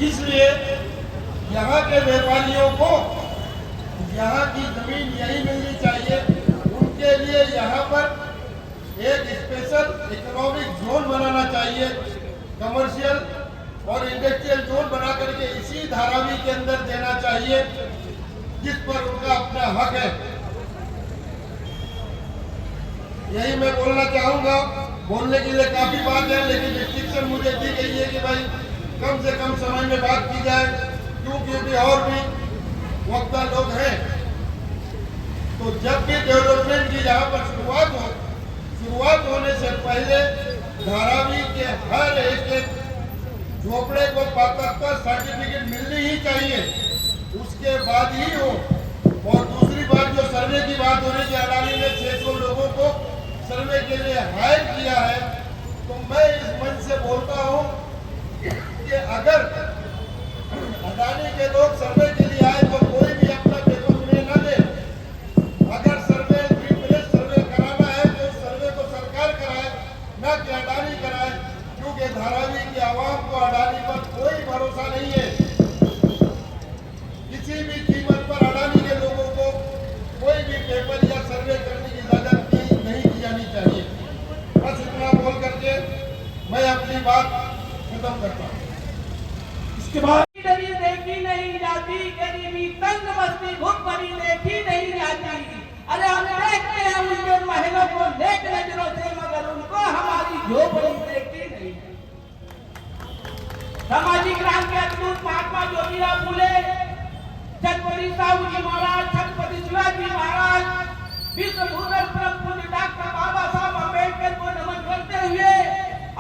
इसलिए यहाँ के व्यापारियों को यहाँ की जमीन यही मिलनी चाहिए। उनके लिए यहाँ पर एक स्पेशल इकोनॉमिक जोन बनाना चाहिए, कमर्शियल और इंडस्ट्रियल जोन बना करके इसी धारावी के अंदर देना चाहिए, जिस पर उनका अपना हक है। यही मैं बोलना चाहूंगा। बोलने के लिए काफी बात है, लेकिन रिस्ट्रिक्शन मुझे दी गई है कि भाई कम से कम समय में बात की जाए, क्योंकि और भी वक्ता लोग हैं। तो जब भी डेवलपमेंट की यहाँ पर शुरुआत पहले धारावी के हर एक झोपड़े को पात्रता सर्टिफिकेट मिलनी ही चाहिए, उसके बाद ही हो। और दूसरी बात, जो सर्वे की बात हो रही है, अडानी ने 600 लोगों को सर्वे के लिए हायर किया है, तो मैं इस मंच से बोलता हूं कि अगर अडानी के लोग सर्वे के लिए आए तो कोई भी अपना पेपर उन्हें न दे। अगर सर्वे सर्वे कराना है तो सर्वे को सरकार कराए, न कि अडानी कराए, क्योंकि धारावी की आवाम को अडानी पर कोई भरोसा नहीं है। किसी भी कीमत पर अडानी के लोगों को कोई भी पेपर या सर्वे करने की इजाजत नहीं दी जानी चाहिए। बस इतना बोल करके मैं अपनी बात खत्म करता हूँ। इसके बाद गरीबी देखी नहीं जाती, गरीबी तंग बस्ती भूखमरी देखी नहीं जाती। अरे हम देखते हैं उनके महलों को नेक नजरों से, मगर उनको हमारी झोपड़ी देखती नहीं। सामाजिक क्रांति के अद्भुत महात्मा ज्योतिराव फूले, छत्रपति साहू जी महाराज, छत्रपति शिवाजी महाराज, विश्व भूषण परम पूज्य डॉक्टर बाबा साहब अम्बेडकर को नमन करते हुए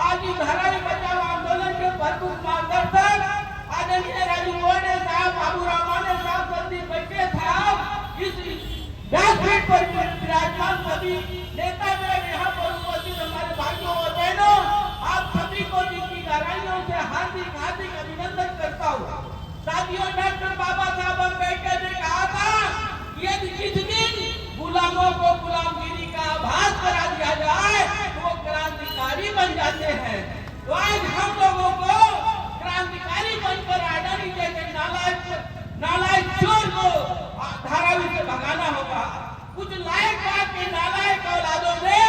आज इस धारावी बचाओ आंदोलन के भरपूर मार्गदर्शक आदरणीय राजू गोडे साहब, बाबू रामाने साहब, संदीप बच्चे साहब, इस व्यासपीठ पर विराजमान सभी नेता मेरे यहाँ पर उपस्थित हमारे भाइयों और बहनों, आप सभी को जिनकी गहराइयों से हार्दिक हार्दिक अभिनंदन करता हूँ। साथियों, डॉक्टर बाबा साहब अम्बेडकर ने कहा था, यदि जिस दिन गुलामों को गुलामगिरी का आभास करा दिया जाए तो वो क्रांतिकारी बन जाते हैं। तो आज हम लोगों को क्रांतिकारी बनकर अडानी जैसे नालायक चोर को धारावी से भगाना होगा। कुछ लायक बात के नालायक औलादों ने,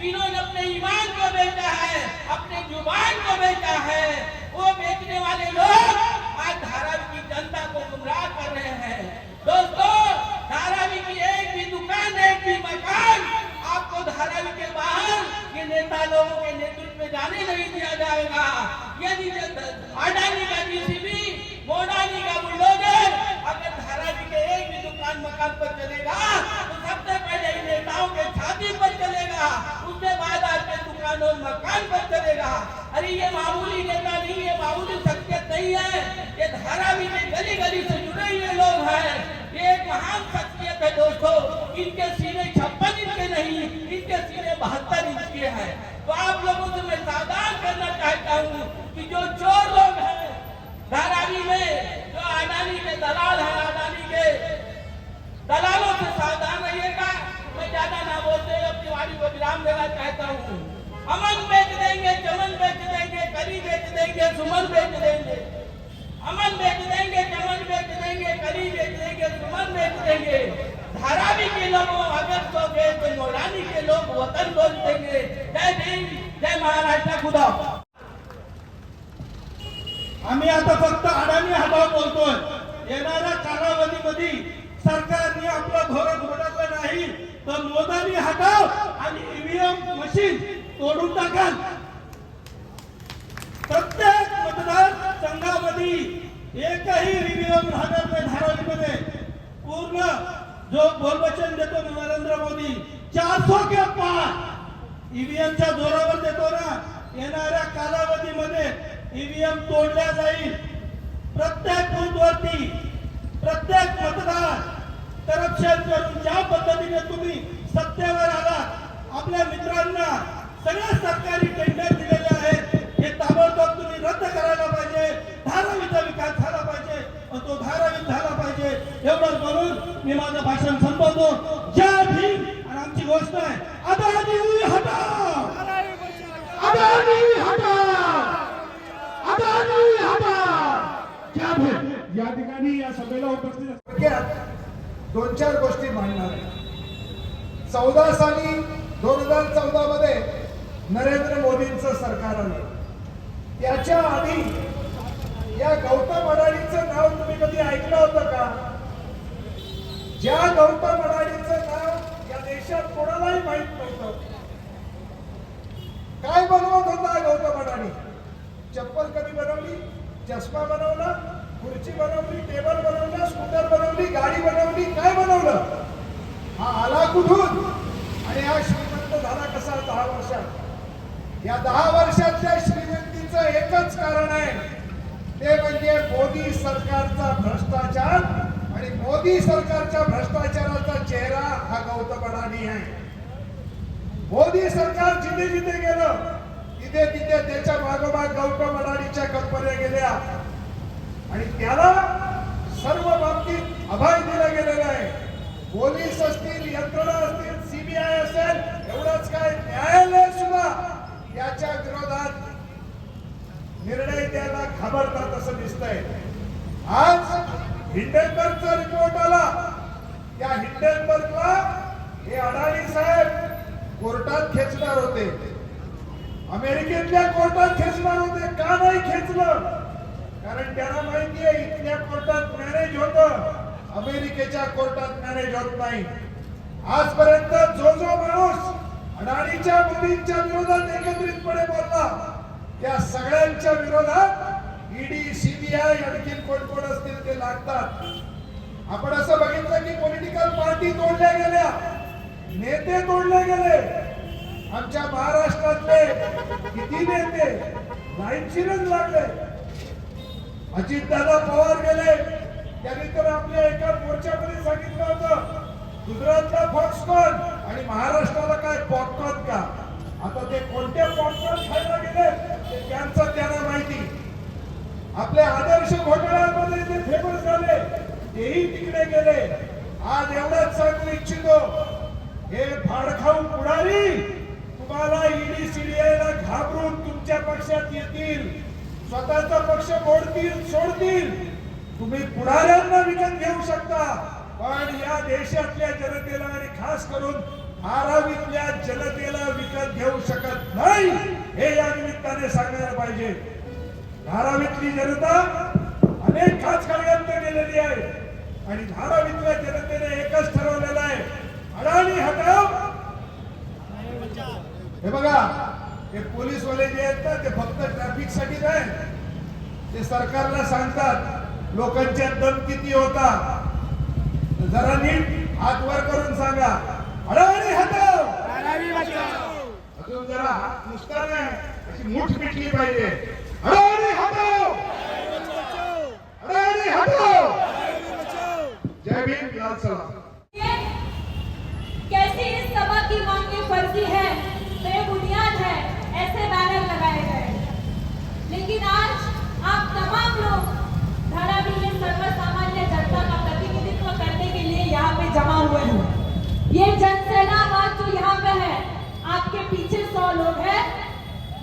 जिन्होंने अपने ईमान को बेचा है, अपने जुबान को बेचा है, वो बेचने वाले लोग आज धारावी की जनता को गुमराह कर रहे हैं। दोस्तों, धारावी की एक भी दुकान, एक भी मकान आपको धारावी के बाहर ये नेता लोगों के नेतृत्व में जाने नहीं दिया जाएगा। यदि अडानी का जीसीबी, मोडानी का बुलडोजर अगर धारावी के एक भी दुकान मकान पर चलेगा तो सबसे पहले इन नेताओं के छाती पर चलेगा, उसके बाद आपके दुकान और मकान पर चलेगा। अरे ये मामूली नेता नहीं है, मामूली शख्सियत नहीं है, ये धारावी के गली गली से जुड़े हुए लोग हैं। ये एक महान शख्सियत है दोस्तों। इनके सीने 56 इंच के नहीं, इनके सीने 72 इंच के हैं। तो आप लोगों से मैं सावधान करना चाहता हूँ कि जो चोर लोग हैं धारावी में, जो अडानी के दलाल हैं, अडानी के दलालों से सावधान रहिएगा। मैं ज्यादा ना बोलते अपनी वाणी को विराम देना चाहता हूँ। अमन बेच देंगे, चमन बेच देंगे, कली बेच देंगे, सुमन बेच देंगे। अमन बेच देंगे, चमन बेच देंगे, कली बेच देंगे, सुमन बेच देंगे। धारावी के लोगों अगर तो मोडानी के लोग वतन बोल देंगे। जय भीम, जय महाराष्ट्र, खुदा। आम्ही आता फक्त अडानी हटाव बोलतोय। येणाऱ्या कालावधीमध्ये सरकारने आपलं धोरण बदललं नाही तर मोदानी हटाव आणि ईव्हीएम मशीन तोडून टाकाल। प्रत्येक मतदार संघामध्ये एकही ईव्हीएम राहणार नाही धारावीमध्ये। पूर्ण जो बोलवचन देतो नरेंद्र मोदी 400 के पार ईव्हीएमच्या जोरावर देतो ना, येणाऱ्या कालावधीमध्ये ईव्हीएम तोडल्या जाईल। प्रत्येक बूथवरती प्रत्येक मतदार करप्शन करून ज्या पद्धतीने तुम्ही सत्तेवर आला, आपल्या मित्रांना सगळे सरकारी टेंडर दिलेले आहेत, हे ताबडतोब तुम्ही रद्द करायला पाहिजे। धारावीचा विकास झाला पाहिजे, तो धारावीत झाला पाहिजे। एवढंच म्हणून मी माझं भाषण संपवतो। जय भीम। आणि आमची गोष्ट आहे, अडानी हटाव, अडानी हटाव, अडानी हटाव। क्या भीम। या ठिकाणी या सभेला उपस्थित दोन चार गोष्टी मांडणार आहे। 14 साली 2014 मध्ये नरेंद्र मोदींचं सरकार आलं। त्याच्या आधी या गौतम अडाणीचं नाव तुम्ही कधी ऐकलं होतं का? ज्या गौतम अडाणीचं नाव या देशात कोणालाही माहित नव्हतं। काय बनवत होता गौतम अडाणी? चप्पल कधी बनवली, चष्मा बनवला, खुर्ची बनवली, टेबल बनवला, स्कूटर बनवली, गाडी बनवली, काय बनवलं? हा आला कुठून आणि हा श्रीमंत झाला कसा 10 वर्षात? या 10 वर्षातल्या श्रीमंतीचं एकच कारण आहे, ते म्हणजे मोदी सरकारचा भ्रष्टाचार. आणि मोदी सरकारच्या भ्रष्टाचाराचा चेहरा हा गौतम अडाणी आहे. मोदी सरकार जिथे जिथे गेलं तिथे तिथे त्याच्या मागोमाग गौतम अडाणीच्या कंपन्या गेल्या आणि त्याला सर्व बाबतीत अभय दिला गेलेला आहे. पोलीस असतील, यंत्रणा असतील, सीबीआय असेल, एवढंच काय न्यायालय सुद्धा याच्या विरोधात निर्णय द्यायला घाबरतात असं दिसतंय. आज हिंडनबर्गचा रिपोर्ट आला. त्या हिंडनबर्गला हे अडाणी साहेब कोर्टात खेचणार होते, अमेरिकेतल्या कोर्टात खेचणार होते. का नाही खेचलं? कारण त्यांना माहिती आहे इथल्या कोर्टात मॅनेज होतं, अमेरिकेच्या कोर्टात मॅनेज होत नाही. आजपर्यंत जो जो माणूस अडाणीच्या मोदींच्या विरोधात एकत्रितपणे बोलला त्या सगळ्यांच्या विरोधात ईडी, सीबीआय, आणखीन कोण कोण असतील ते लागतात. आपण असं बघितलं की पॉलिटिकल पार्टी तोडल्या गेल्या, नेते तोडले गेले. आमच्या महाराष्ट्रातले किती नेते लाईनशीरच लागले. अजितदादा पवार गेले, त्यांनी तर आपल्या एका मोर्चामध्ये सांगितलं होतं गुजरातला फॉक्सकॉन आणि महाराष्ट्राला काय पॉपकॉर्न का. आता ते कोणत्या पॉपकॉर्न खायला गेले ते त्यांचं त्यांना माहिती. आपल्या आदर्श घोटाळ्यामध्ये जे फेमस झाले तेही तिकडे गेले. आज एवढंच सांगू इच्छितो, हे फाडखाऊ पुढारी तुम्हाला ईडी सीबीआयला घाबरून तुमच्या पक्षात येतील, स्वतःचा पक्ष मोडतील, सोडतील. तुम्ही पुढाऱ्यांना विकत घेऊ शकता, पण या देशातल्या जनतेला आणि खास करून धारावीतल्या जनतेला विकत घेऊ शकत नाही, हे या निमित्ताने सांगायला पाहिजे. धारावीतली जनता अनेक खाचखळग्यांत गेलेली आहे आणि धारावीतल्या जनतेने एकच ठरवलेलं आहे, अडाणी हटाव. हे बघा, हे पोलीसवाले जे आहेत ना ते फक्त ट्रॅफिक साठी नाही, ते सरकारला सांगतात लोकांच्या दम किती होता. जरा नीट हात वर करून सांगा, अडाणी हटाव. अजून जरा हात नुसता नाही, अशी मूठ पिटली पाहिजे. अडाणी हटाव, अडाणी हटाव. जय भीम, लाल सलाम. कैसी इस सभा की मांगे फर्जी है, बेबुनियाद है, ऐसे बैनर लगाए गए. लेकिन आज आप तमाम लोग धारावी में सर्वसामान्य जनता का प्रतिनिधित्व करने के लिए यहाँ पे जमा हुए हैं. ये जनसैलाब आज जो यहाँ पे है, आपके पीछे 100 लोग हैं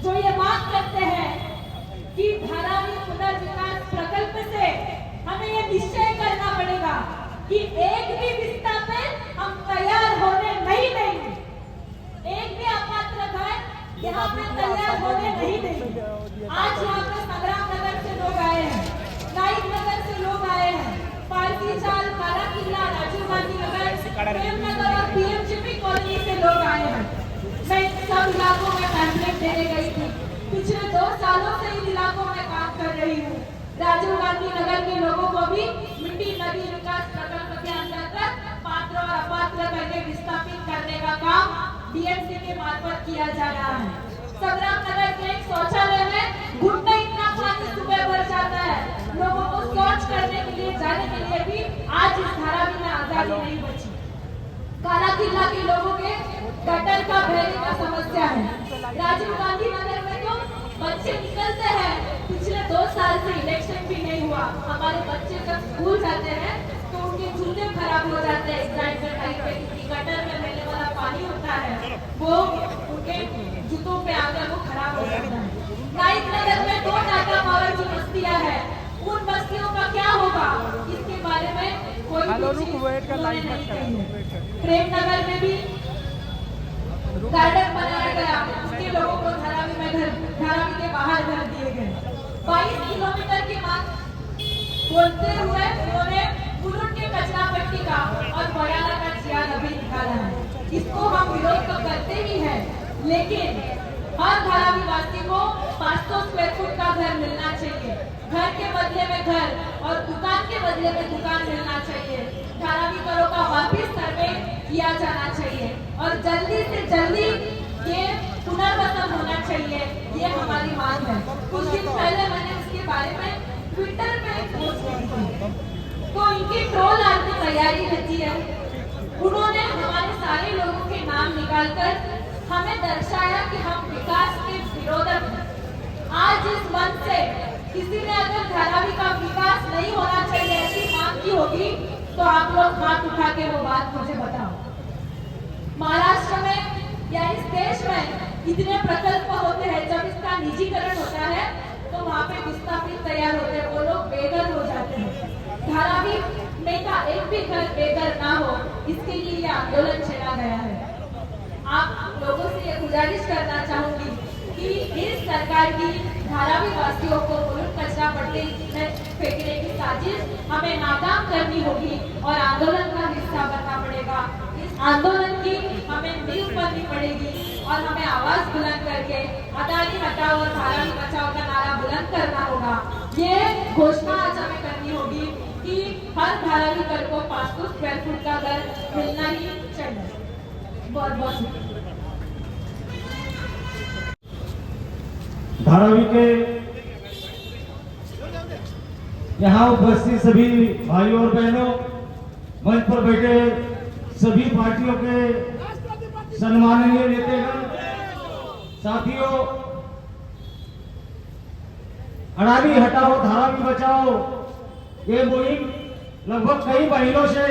जो ये मांग करते हैं कि धारावी पुनर्विकास प्रकल्प से हमें ये निश्चय करना पड़ेगा कि एक भी विस्थापित हम तैयार होने नहीं देंगे. एक भी अपात्र घर यहाँ पे तैयार होने नहीं देंगे. आज यहाँ पे संग्राम नगर से लोग आए हैं, नाइक नगर से लोग आए हैं, पारसी चाल, काला किला, राजीव गांधी नगर, प्रेम नगर और पीएमजीपी कॉलोनी से लोग आए हैं. मैं सब इलाकों में पैम्फलेट देने गई थी. पिछले 2 सालों से इन इलाकों में काम कर रही हूँ. राजीव गांधी नगर के लोगों को भी मिट्टी नदी विकास प्रकल्प के अंतर्गत पात्र और अपात्र करके विस्थापित करने का काम डीएमसी के मार्फत किया जा रहा है. संग्राम नगर के एक शौचालय में घुटने इतना पानी सुबह भर जाता है, लोगों को शौच करने के लिए जाने के लिए भी आज इस धारावी में आजादी नहीं बची. काला किला के लोगों के गटर का बहने का समस्या है. राजीव गांधी नगर में तो बच्चे निकलते हैं, पिछले 2 साल से इलेक्शन भी नहीं हुआ. हमारे बच्चे जब स्कूल जाते हैं तो उनके जूते खराब हो जाते हैं. ग्राइंडर टाइप पे किसी गटर में बहने वाला पानी होता है, वो उनके जूतों पे आकर वो खराब हो जाता है. नाइक नगर में 2 टाटा पावर की बस्तियां हैं, उन बस्तियों का क्या होगा, इसके बारे में कोई नहीं कही है. प्रेम नगर में भी गार्डन बनाया गया, उसके लोगों को धारावी में घर, धारावी के बाहर घर दिए गए. 22 किलोमीटर की मांग बोलते हुए उन्होंने कुरुट के कचरा पट्टी का और बयाना का जियान अभी निकाला है. इसको हम विरोध तो करते ही हैं, लेकिन हर धारावी वासी को 500 स्क्वायर फुट का घर मिलना चाहिए. घर के बदले में घर और दुकान के बदले में दुकान मिलना चाहिए. धारावी करों का वापिस सर्वे किया जाना चाहिए और जल्दी से जल्दी ये पुनर्वसन होना चाहिए. बात है। कुछ दिन पहले मैंने उसके बारे में ट्विटर पे एक पोस्ट की थी, तो इनकी ट्रोल आर्ट की तैयारी रहती है। उन्होंने हमारे सारे लोगों के नाम निकालकर हमें दर्शाया कि हम विकास के विरोधक हैं। आज इस मंच से किसी ने अगर धारावी का विकास नहीं होना चाहिए ऐसी मांग की होगी तो आप लोग हाथ उठा के वो बात मुझे बताओ। महाराष्ट्र में या इस देश में इतने प्रकल्प होते हैं, जब इसका निजीकरण होता है तो वहाँ पे विस्थापित तैयार होते हैं, वो लोग बेघर हो जाते हैं। धारावी में का एक भी घर बेघर ना हो, इसके लिए ये आंदोलन छेड़ा गया है। आप लोगों से ये गुजारिश करना चाहूंगी कि इस सरकार की धारावी वासियों को मुलुक कचरा पट्टी में फेंकने की साजिश हमें नाकाम करनी होगी और आंदोलन का हिस्सा बनना पड़ेगा। इस आंदोलन की हमें नींव करनी पड़ेगी और हमें आवाज बुलंद करके अदानी हटाओ और धारावी बचाओ का नारा बुलंद करना होगा। ये घोषणा आज हमें करनी होगी कि हर धारावी घर को 500 स्क्वायर फुट का घर मिलना ही चाहिए। बहुत बहुत शुक्रिया। धारावी के यहाँ उपस्थित सभी भाइयों और बहनों, मंच पर बैठे सभी पार्टियों के सम्माननीय नेतागण, साथियों, अडानी हटाओ धारावी बचाओ ये मुहिम लगभग कई महीनों से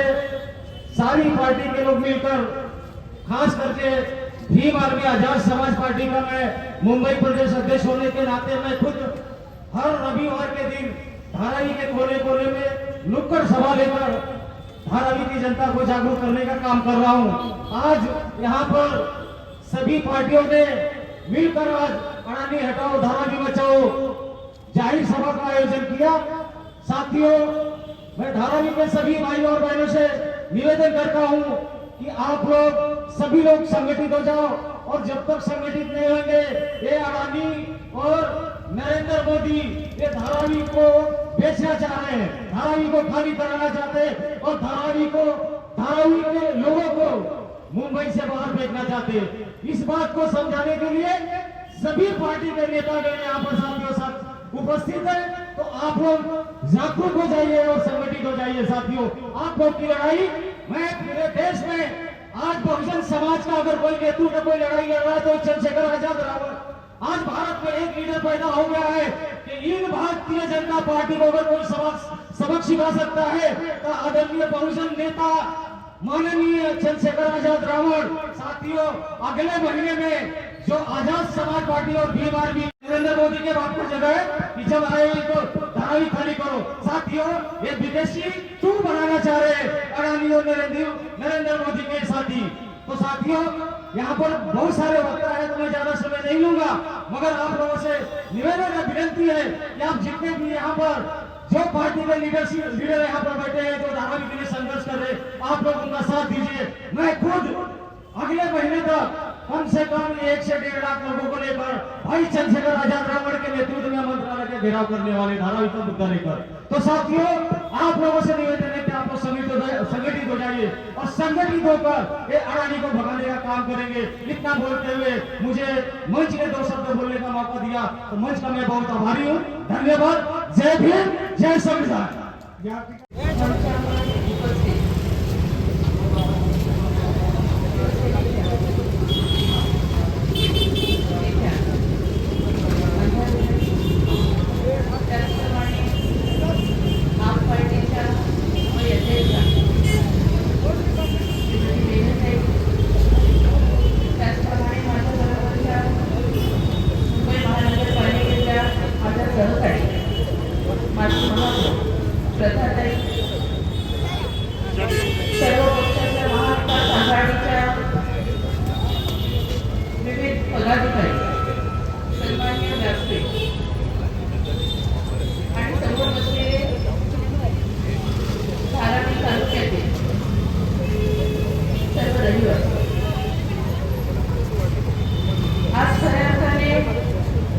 सारी पार्टी के लोग मिलकर, खास करके भीम आर्मी आजाद समाज पार्टी का मैं मुंबई प्रदेश अध्यक्ष होने के नाते मैं खुद हर रविवार के दिन धारावी के कोने कोने में नुक्कड़ सभा लेकर धारावी की जनता को जागरूक करने का काम कर रहा हूं। आज यहाँ पर सभी पार्टियों ने मिलकर आज अडानी हटाओ धारावी बचाओ जाहिर सभा का आयोजन किया। साथियों, मैं धारावी के सभी भाइयों और बहनों से निवेदन करता हूं कि आप लोग सभी लोग संगठित हो जाओ, और जब तक संगठित नहीं होंगे ये अडानी और नरेंद्र मोदी ये धारावी को बेचना चाह रहे हैं, धारावी को खाली कराना चाहते हैं और धारावी के लोगों को मुंबई से बाहर फेंकना चाहते हैं। इस बात को समझाने के लिए सभी पार्टी के नेतागण यहाँ पर साथियों साथ उपस्थित है, तो आप लोग जागरूक हो जाइए और संगठित हो जाइए। साथियों, आप लोग की लड़ाई, मैं पूरे देश में आज बहुजन समाज का अगर कोई नेतृत्व कोई लड़ाई लड़ रहा है तो चंद्रशेखर आजाद रावण। आज भारत में एक लीडर पैदा हो गया है कि इन भारतीय जनता पार्टी को अगर कोई सबक सिखा सकता है तो आदरणीय बहुजन नेता माननीय चंद्रशेखर आजाद रावण। साथियों, अगले महीने में जो आजाद समाज पार्टी और भीम आर्मी नरेंद्र मोदी के बाप को जगह है कि जब आए तो धारावी खाली करो। साथियों, ये विदेशी टू बनाना चाह रहे हैं अडानी और नरेंद्र मोदी के साथी। तो साथियों, यहाँ पर बहुत सारे वक्ता है तो मैं ज्यादा समय नहीं लूंगा, मगर आप लोगों से निवेदन है, विनती है कि आप जितने भी यहाँ पर जो पार्टी के लीडर यहाँ पर बैठे हैं जो धारावी के लिए संघर्ष कर रहे हैं, आप लोग उनका साथ दीजिए। मैं खुद अगले महीने तक कम से कम 1 से 1.5 लाख लोगों को लेकर भाई चंद्रशेखर आजाद रावण के नेतृत्व में मंत्रालय का घेराव करने वाले धारावी का मुद्दा लेकर। तो साथियों, आप लोगों से निवेदन है कि आप लोग संगठित हो जाइए और संगठित होकर ये अडानी को भगाने का काम करेंगे। इतना बोलते हुए मुझे मंच के 2 शब्द बोलने का मौका दिया, तो मंच का मैं बहुत आभारी हूँ। धन्यवाद। जय भीम, जय संविधान। सर्व पक्षाच्या महाविकास आघाडीच्या विविध पदाधिकारी, सन्माननीय व्यासपीठ आणि सर्व बसलेले धारावी तालुक्यातील सर्व रहिवासी, आज खऱ्या अर्थाने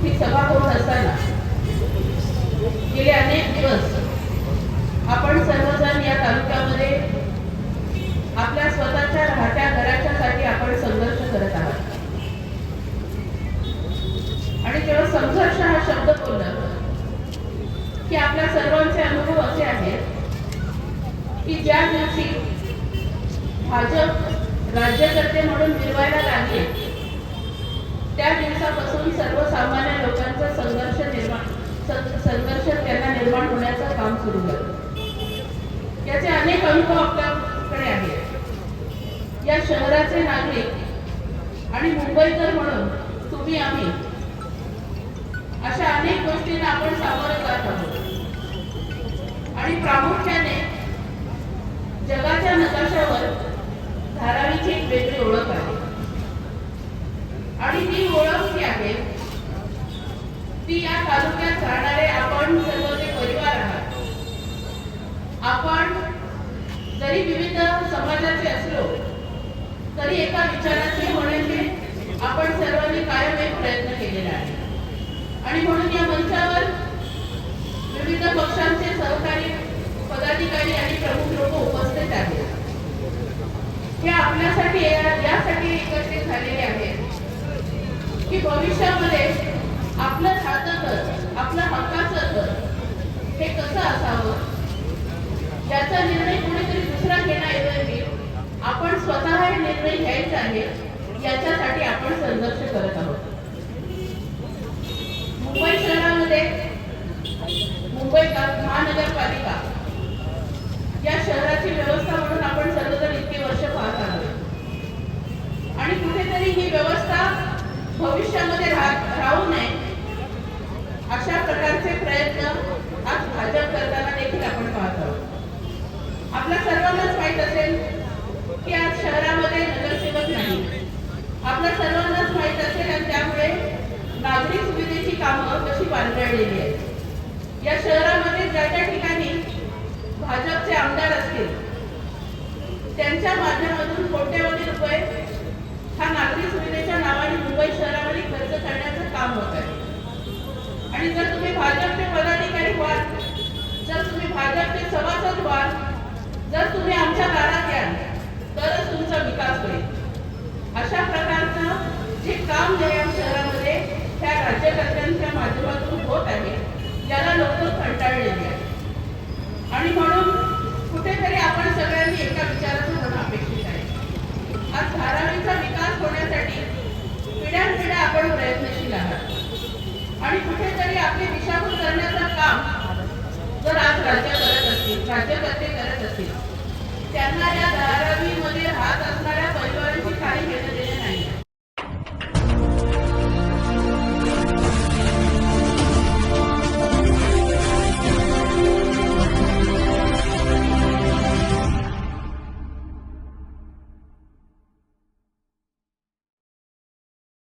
ही सभा होत असताना गेले अनेक दिवस आपण सर्वजण या तालुक्यामध्ये आपल्या स्वतःच्या राहत्या घराच्यासाठी आपण संघर्ष करत आहात। ज्या दिवशी भाजप राज्यकर्ते म्हणून मिरवायला लागले त्या दिवसापासून सर्वसामान्य लोकांचा संघर्ष त्यांना निर्माण होण्याचं काम सुरू झालं. याचे अनेक अनुभव आपल्याकडे आहेत. या शहराचे नागरिक आणि मुंबईकर म्हणून तुम्ही आम्ही अशा अनेक गोष्टींना आपण सामोरं जात आहोत आणि प्रामुख्याने जगाच्या नकाशावर धारावीची एक वेगळी ओळख आहे आणि ती ओळख जी आहे ती या तालुक्यात राहणारे आपण सर्व जे परिवार आहात. आपण जरी विविध समाजाचे असलो तरी एका विचाराचे होण्याचे आपण सर्वांनी कायम एक प्रयत्न केलेला आहे आणि म्हणून या मंचावर विविध पक्षांचे सहकारी पदाधिकारी आणि प्रमुख लोक उपस्थित आहेत. हे आपल्यासाठी यासाठी एकत्रित झालेले आहेत की भविष्यामध्ये आपलं खातं कर, आपलं हक्काचं कर हे कसं असावं याचा निर्णय कोणीतरी दुसरा घेण्याऐवजी आपण स्वतः हे निर्णय घ्यायचा आहे. याच्यासाठी आपण संघर्ष करत आहोत. मुंबई शहरामध्ये मुंबई महानगरपालिका या शहराची व्यवस्था म्हणून आपण सर्वजण इतके वर्ष पाहत आहोत आणि कुठेतरी ही व्यवस्था भविष्यामध्ये राहू नये अशा प्रकारचे प्रयत्न आज भाजप करताना देखील आपण पाहत आहोत. आपल्या सर्वांनाच माहीत असेल की आज शहरामध्ये नगरसेवक नाही. आपल्या सर्वांनाच माहीत असेल आणि त्यामुळे नागरी सुविधेची कामं कशी बांधलेली आहेत. या शहरामध्ये ज्या ज्या ठिकाणी भाजपचे आमदार असतील त्यांच्या माध्यमातून कोट्यवधी रुपये हा नागरी सुविधेच्या नावाने मुंबई शहरामध्ये खर्च करण्याचं काम होत आहे. आणि जर तुम्ही भाजपचे पदाधिकारी व्हाल, जर तुम्ही भाजपचे सभासद व्हाल, जर तुम्ही आमच्या दारात याल तरच तुमचा विकास होईल. अशा प्रकारचं जे काम या शहरामध्ये त्या राज्यकर्त्यांच्या माध्यमातून होत आहे याला लोक कंटाळलेले आहेत आणि म्हणून कुठेतरी आपण सगळ्यांनी एका विचाराचं होणं अपेक्षित आहे. आज धारावी